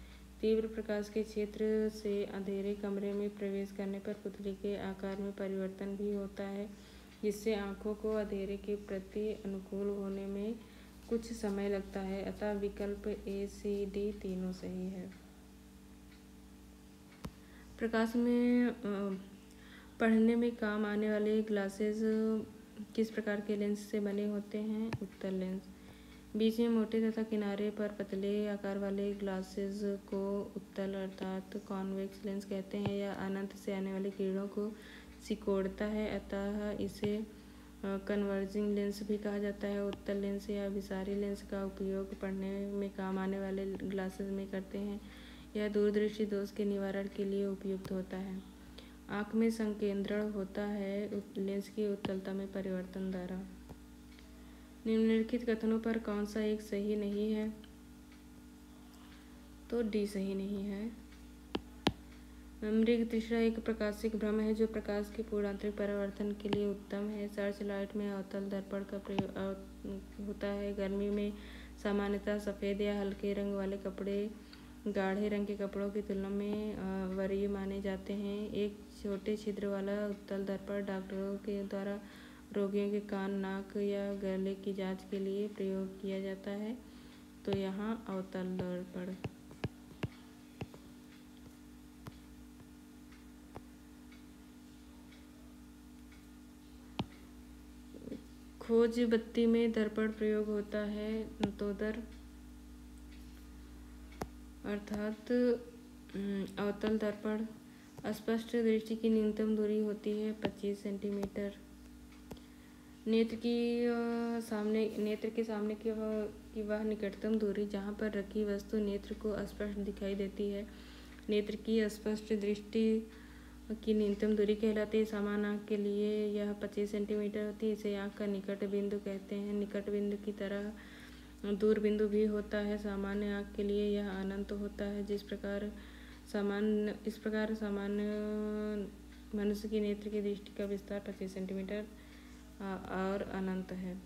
तीव्र प्रकाश के क्षेत्र से अंधेरे कमरे में प्रवेश करने पर पुतली के आकार में परिवर्तन भी होता है, जिससे आँखों को अंधेरे के प्रति अनुकूल होने में कुछ समय लगता है। अतः विकल्प ए, सी, डी तीनों सही है। प्रकाश में पढ़ने में काम आने वाले ग्लासेस किस प्रकार के लेंस से बने होते हैं? उत्तल लेंस। बीच में मोटे तथा किनारे पर पतले आकार वाले ग्लासेस को उत्तल अर्थात कॉन्वेक्स लेंस कहते हैं। यह अनंत से आने वाली किरणों को सिकोड़ता है, अतः इसे कन्वर्जिंग लेंस भी कहा जाता है। उत्तल लेंस या विसारी लेंस का उपयोग पढ़ने में काम आने वाले ग्लासेस में करते हैं। यह दूरदृष्टि दोष के निवारण के लिए उपयुक्त होता है। आँख में संकेंद्रण होता है लेंस की उत्तलता में परिवर्तन द्वारा। निम्नलिखित कथनों पर कौन सा एक सही नहीं है? तो डी सही नहीं है। मृग तीसरा एक प्रकाशिक भ्रम है जो प्रकाश के पूर्णांतरिक परावर्तन के लिए उत्तम है। सर्च लाइट में अवतल दर्पण का प्रयोग होता है। गर्मी में सामान्यतः सफ़ेद या हल्के रंग वाले कपड़े गाढ़े रंग के कपड़ों की तुलना में वरीय माने जाते हैं। एक छोटे छिद्र वाला उत्तल दर्पण डॉक्टरों के द्वारा रोगियों के कान, नाक या गले की जांच के लिए प्रयोग किया जाता है। तो यहाँ अवतल दर्पण। खोज बत्ती में दर्पण प्रयोग होता है। नतोदर अर्थात अवतल दर्पण। स्पष्ट दृष्टि की न्यूनतम दूरी होती है 25 सेंटीमीटर। नेत्र के सामने की वह निकटतम दूरी जहाँ पर रखी वस्तु नेत्र को स्पष्ट दिखाई देती है नेत्र की स्पष्ट दृष्टि की न्यूनतम दूरी कहलाती है। समान आँख के लिए यह 25 सेंटीमीटर होती है। इसे आँख का निकट बिंदु कहते हैं। निकट बिंदु की तरह दूर बिंदु भी होता है। सामान्य आँख के लिए यह अनंत होता है। इस प्रकार सामान्य मनुष्य की नेत्र की दृष्टि का विस्तार 25 सेंटीमीटर और अनंत है।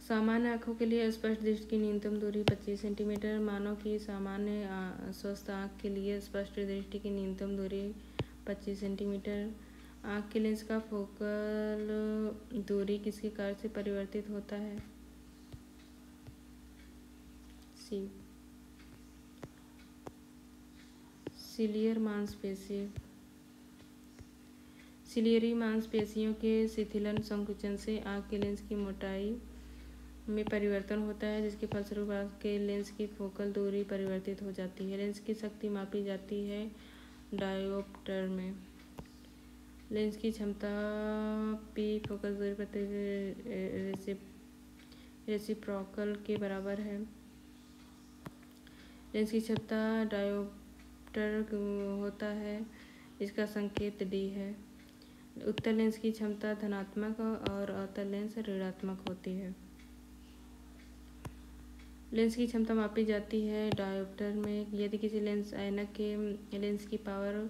सामान्य आँखों के लिए स्पष्ट दृष्टि की न्यूनतम दूरी 25 सेंटीमीटर। मानव की सामान्य स्वस्थ आँख के लिए स्पष्ट दृष्टि की न्यूनतम दूरी 25 सेंटीमीटर। आँख के लेंस का फोकल दूरी किसके कार्य से परिवर्तित होता है? सी, सिलियर मांसपेशी। सिलियरी मांसपेशियों के शिथिलन संकुचन से आँख के लेंस की मोटाई में परिवर्तन होता है, जिसके फलस्वरूप आँख के लेंस की फोकल दूरी परिवर्तित हो जाती है। लेंस की शक्ति मापी जाती है डायोप्टर में। लेंस की क्षमता पी फोकल दूरी प्रति रेसिप्रोकल के बराबर है। लेंस की क्षमता डायोप्टर होता है, इसका संकेत डी है। उत्तल लेंस की क्षमता धनात्मक और अवतल लेंस ऋणात्मक होती है। लेंस की क्षमता मापी जाती है डायोप्टर में। यदि किसी लेंस ऐनक के लेंस की पावर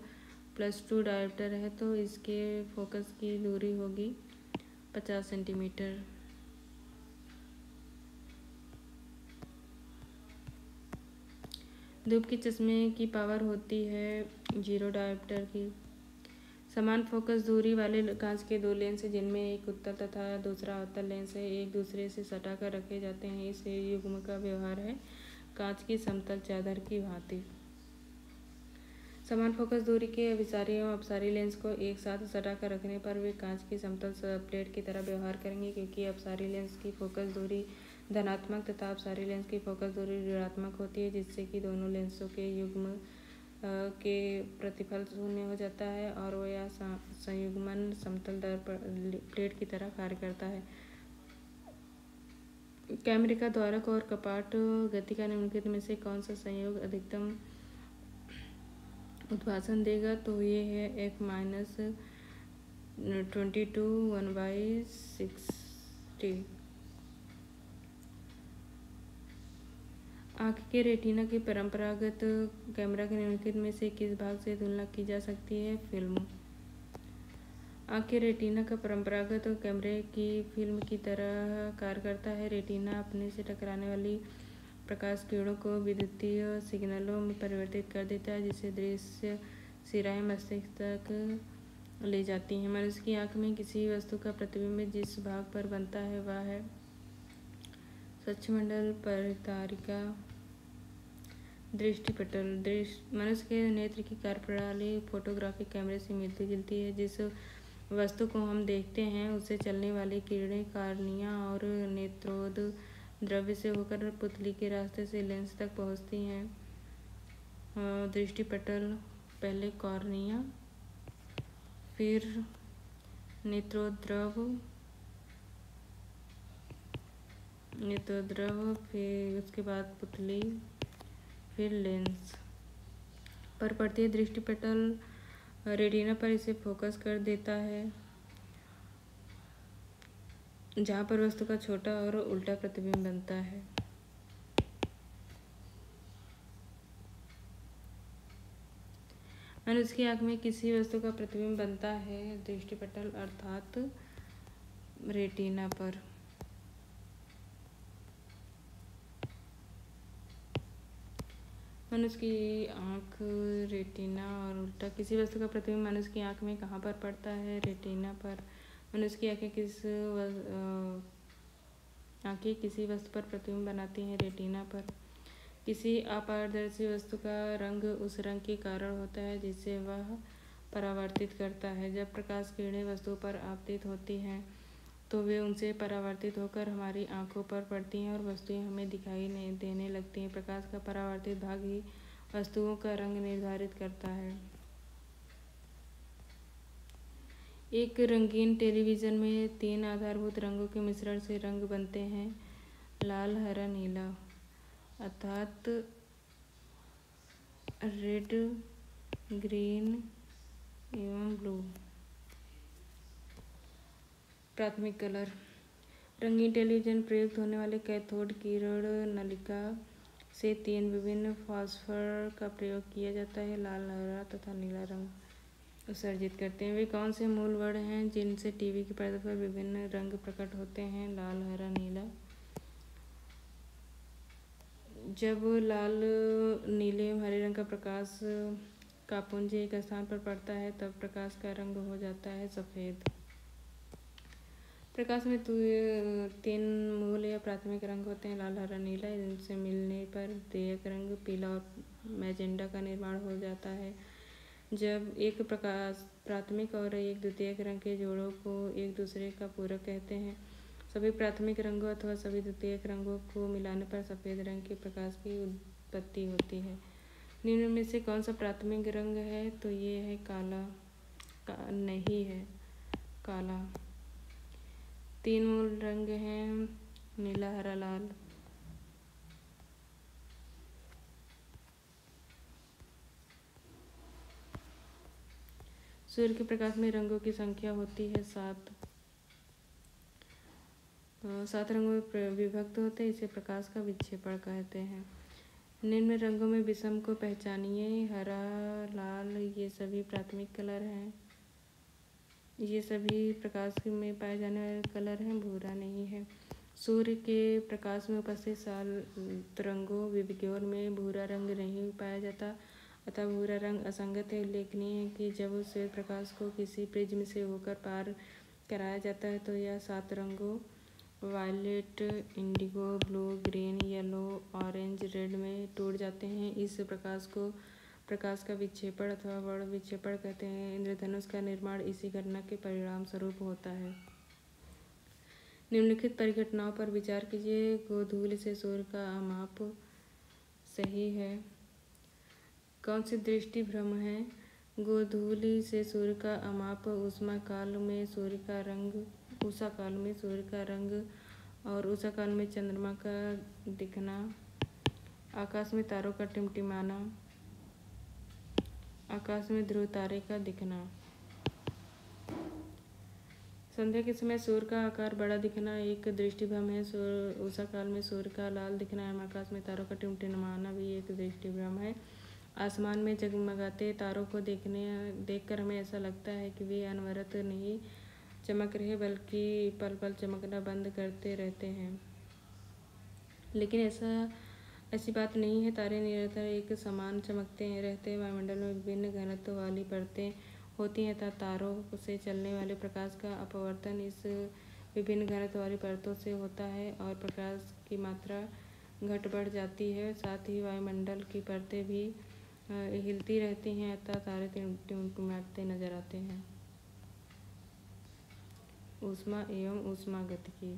+2 डायोप्टर है तो इसके फोकस की दूरी होगी 50 सेंटीमीटर। धूप की चश्मे की पावर होती है 0 डायोप्टर की। समान फोकस दूरी वाले कांच के दो लेंस हैं जिनमें एक उत्तल तथा दूसरा अवतल लेंस है, एक दूसरे से सटाकर रखे जाते हैं। इस युग्म का व्यवहार है कांच की समतल चादर की भांति। समान फोकस दूरी के अभिसारी एवं अपसारी लेंस को एक साथ सटाकर रखने पर वे कांच की समतल प्लेट की तरह व्यवहार करेंगे, क्योंकि अपसारी लेंस की फोकस दूरी धनात्मक तथा अपसारी लेंस की फोकस दूरी ऋणात्मक होती है, जिससे कि दोनों लेंसों के युग्म के प्रतिफल शून्य हो जाता है और वह यह संयुग्मन समतल प्लेट की तरह कार्य करता है। कैमरे का द्वारक और कपाट गति का निम्नलिखित में से कौन सा संयोग अधिकतम उद्भासन देगा? तो ये है F-22 1/60। आँख के रेटिना की परंपरागत कैमरा के निम्नलिखित में से किस भाग से तुलना की जा सकती है? फिल्म। आँख के रेटिना का परंपरागत कैमरे की फिल्म की तरह कार्य करता है। रेटिना अपने से टकराने वाली प्रकाश किरणों को विद्युतीय सिग्नलों में परिवर्तित कर देता है, जिससे दृश्य सिराएं मस्तिष्क तक ले जाती हैं। मनुष्य की आँख में किसी वस्तु का प्रतिबिंब जिस भाग पर बनता है वह है सच्छिमंडल परितारिका दृष्टिपटल। मनुष्य के नेत्र की कार्यप्रणाली फोटोग्राफिक कैमरे से मिलती जुलती है। जिस वस्तु को हम देखते हैं उससे चलने वाली किरणें कार्निया और नेत्रोद द्रव्य से होकर पुतली के रास्ते से लेंस तक पहुंचती हैं। दृष्टिपटल पहले कॉर्निया, फिर नेत्रोद्रव, फिर उसके बाद पुतली, फिर लेंस पर पड़ती है। दृष्टिपटल रेटिना पर इसे फोकस कर देता है, जहाँ पर वस्तु का छोटा और उल्टा प्रतिबिंब बनता है। मनुष्य की आँख में किसी वस्तु का प्रतिबिंब बनता है दृष्टिपटल अर्थात रेटिना पर। मनुष्य की आँख रेटिना और उल्टा किसी वस्तु का प्रतिबिंब मनुष्य की आँख में कहाँ पर पड़ता है? रेटिना पर। मनुष्य की आँखें किसी वस्तु पर प्रतिबिंब बनाती हैं? रेटिना पर। किसी अपारदर्शी वस्तु का रंग उस रंग के कारण होता है जिसे वह परावर्तित करता है। जब प्रकाश किरणें वस्तु पर आपतित होती हैं तो वे उनसे परावर्तित होकर हमारी आंखों पर पड़ती हैं और वस्तुएं हमें दिखाई देने लगती हैं। प्रकाश का परावर्तित भाग ही वस्तुओं का रंग निर्धारित करता है। एक रंगीन टेलीविजन में 3 आधारभूत रंगों के मिश्रण से रंग बनते हैं, लाल, हरा, नीला, अर्थात रेड, ग्रीन एवं ब्लू। प्राथमिक कलर। रंगीन टेलीविजन प्रयुक्त होने वाले कैथोड किरण नलिका से 3 विभिन्न फास्फर का प्रयोग किया जाता है, लाल, हरा तथा नीला रंग उत्सर्जित करते हैं। वे कौन से मूल वर्ण हैं जिनसे टीवी के पर्दे पर विभिन्न रंग प्रकट होते हैं? लाल, हरा, नीला। जब लाल, नीले एवं हरे रंग का प्रकाश का पुंज एक स्थान पर पड़ता है तब प्रकाश का रंग हो जाता है सफ़ेद। प्रकाश में 3 मूल या प्राथमिक रंग होते हैं, लाल, हरा, नीला। इनसे मिलने पर देयक रंग पीला और मैजेंटा का निर्माण हो जाता है। जब एक प्राथमिक और एक द्वितीयक रंग के जोड़ों को एक दूसरे का पूरक कहते हैं। सभी प्राथमिक रंगों अथवा सभी द्वितीयक रंगों को मिलाने पर सफ़ेद रंग के प्रकाश की उत्पत्ति होती है। निम्न में से कौन सा प्राथमिक रंग है? तो ये है काला। नहीं है काला। 3 मूल रंग हैं, नीला, हरा, लाल। सूर्य के प्रकाश में रंगों की संख्या होती है 7। 7 रंगों में विभक्त होते हैं, इसे प्रकाश का विक्षेपण कहते हैं। निम्न रंगों में विषम को पहचानिए। हरा, लाल ये सभी प्राथमिक कलर हैं। ये सभी प्रकाश में पाए जाने वाले कलर हैं, भूरा नहीं है। सूर्य के प्रकाश में उपस्थित 7 रंगों विबग्योर में भूरा रंग नहीं पाया जाता, अतः भूरा रंग असंगत है। उल्लेखनीय है कि जब श्वेत प्रकाश को किसी प्रिज्म से होकर पार कराया जाता है तो यह 7 रंगों violet, indigo, blue, green, yellow, orange, red में टूट जाते हैं। इस प्रकाश को प्रकाश का विक्षेपण अथवा वर्ण विक्षेपण कहते हैं। इंद्रधनुष का निर्माण इसी घटना के परिणाम स्वरूप होता है। निम्नलिखित परिघटनाओं पर विचार कीजिए। गोधूलि से सूर्य का अमाप सही है। कौन सी दृष्टि भ्रम है? गोधूलि से सूर्य का अमाप उष्मा काल में सूर्य का रंग, उषा काल में सूर्य का रंग और उषा काल में चंद्रमा का दिखना, आकाश में तारों का टिमटिमाना, आकाश में ध्रुव तारे का दिखना। संध्या के समय सूर्य का आकार बड़ा दिखना एक दृष्टिभ्रम है। उषा काल में सूर्य का लाल दिखना एवं आकाश में तारों का टिमटिमाना भी एक दृष्टिभ्रम है। आसमान में जगमगाते तारों को देखकर हमें ऐसा लगता है कि वे अनवरत नहीं चमक रहे बल्कि पल पल चमकना बंद करते रहते हैं, लेकिन ऐसी बात नहीं है। तारे निरंतर एक समान चमकते रहते हैं। वायुमंडल में विभिन्न घनत्व वाली परतें होती हैं तथा तारों से चलने वाले प्रकाश का अपवर्तन इस विभिन्न घनत्व वाली परतों से होता है और प्रकाश की मात्रा घट बढ़ जाती है। साथ ही वायुमंडल की परतें भी हिलती रहती हैं अतः तारे टिमटिमाते नजर आते हैं। ऊष्मा एवं ऊष्मागतिकी।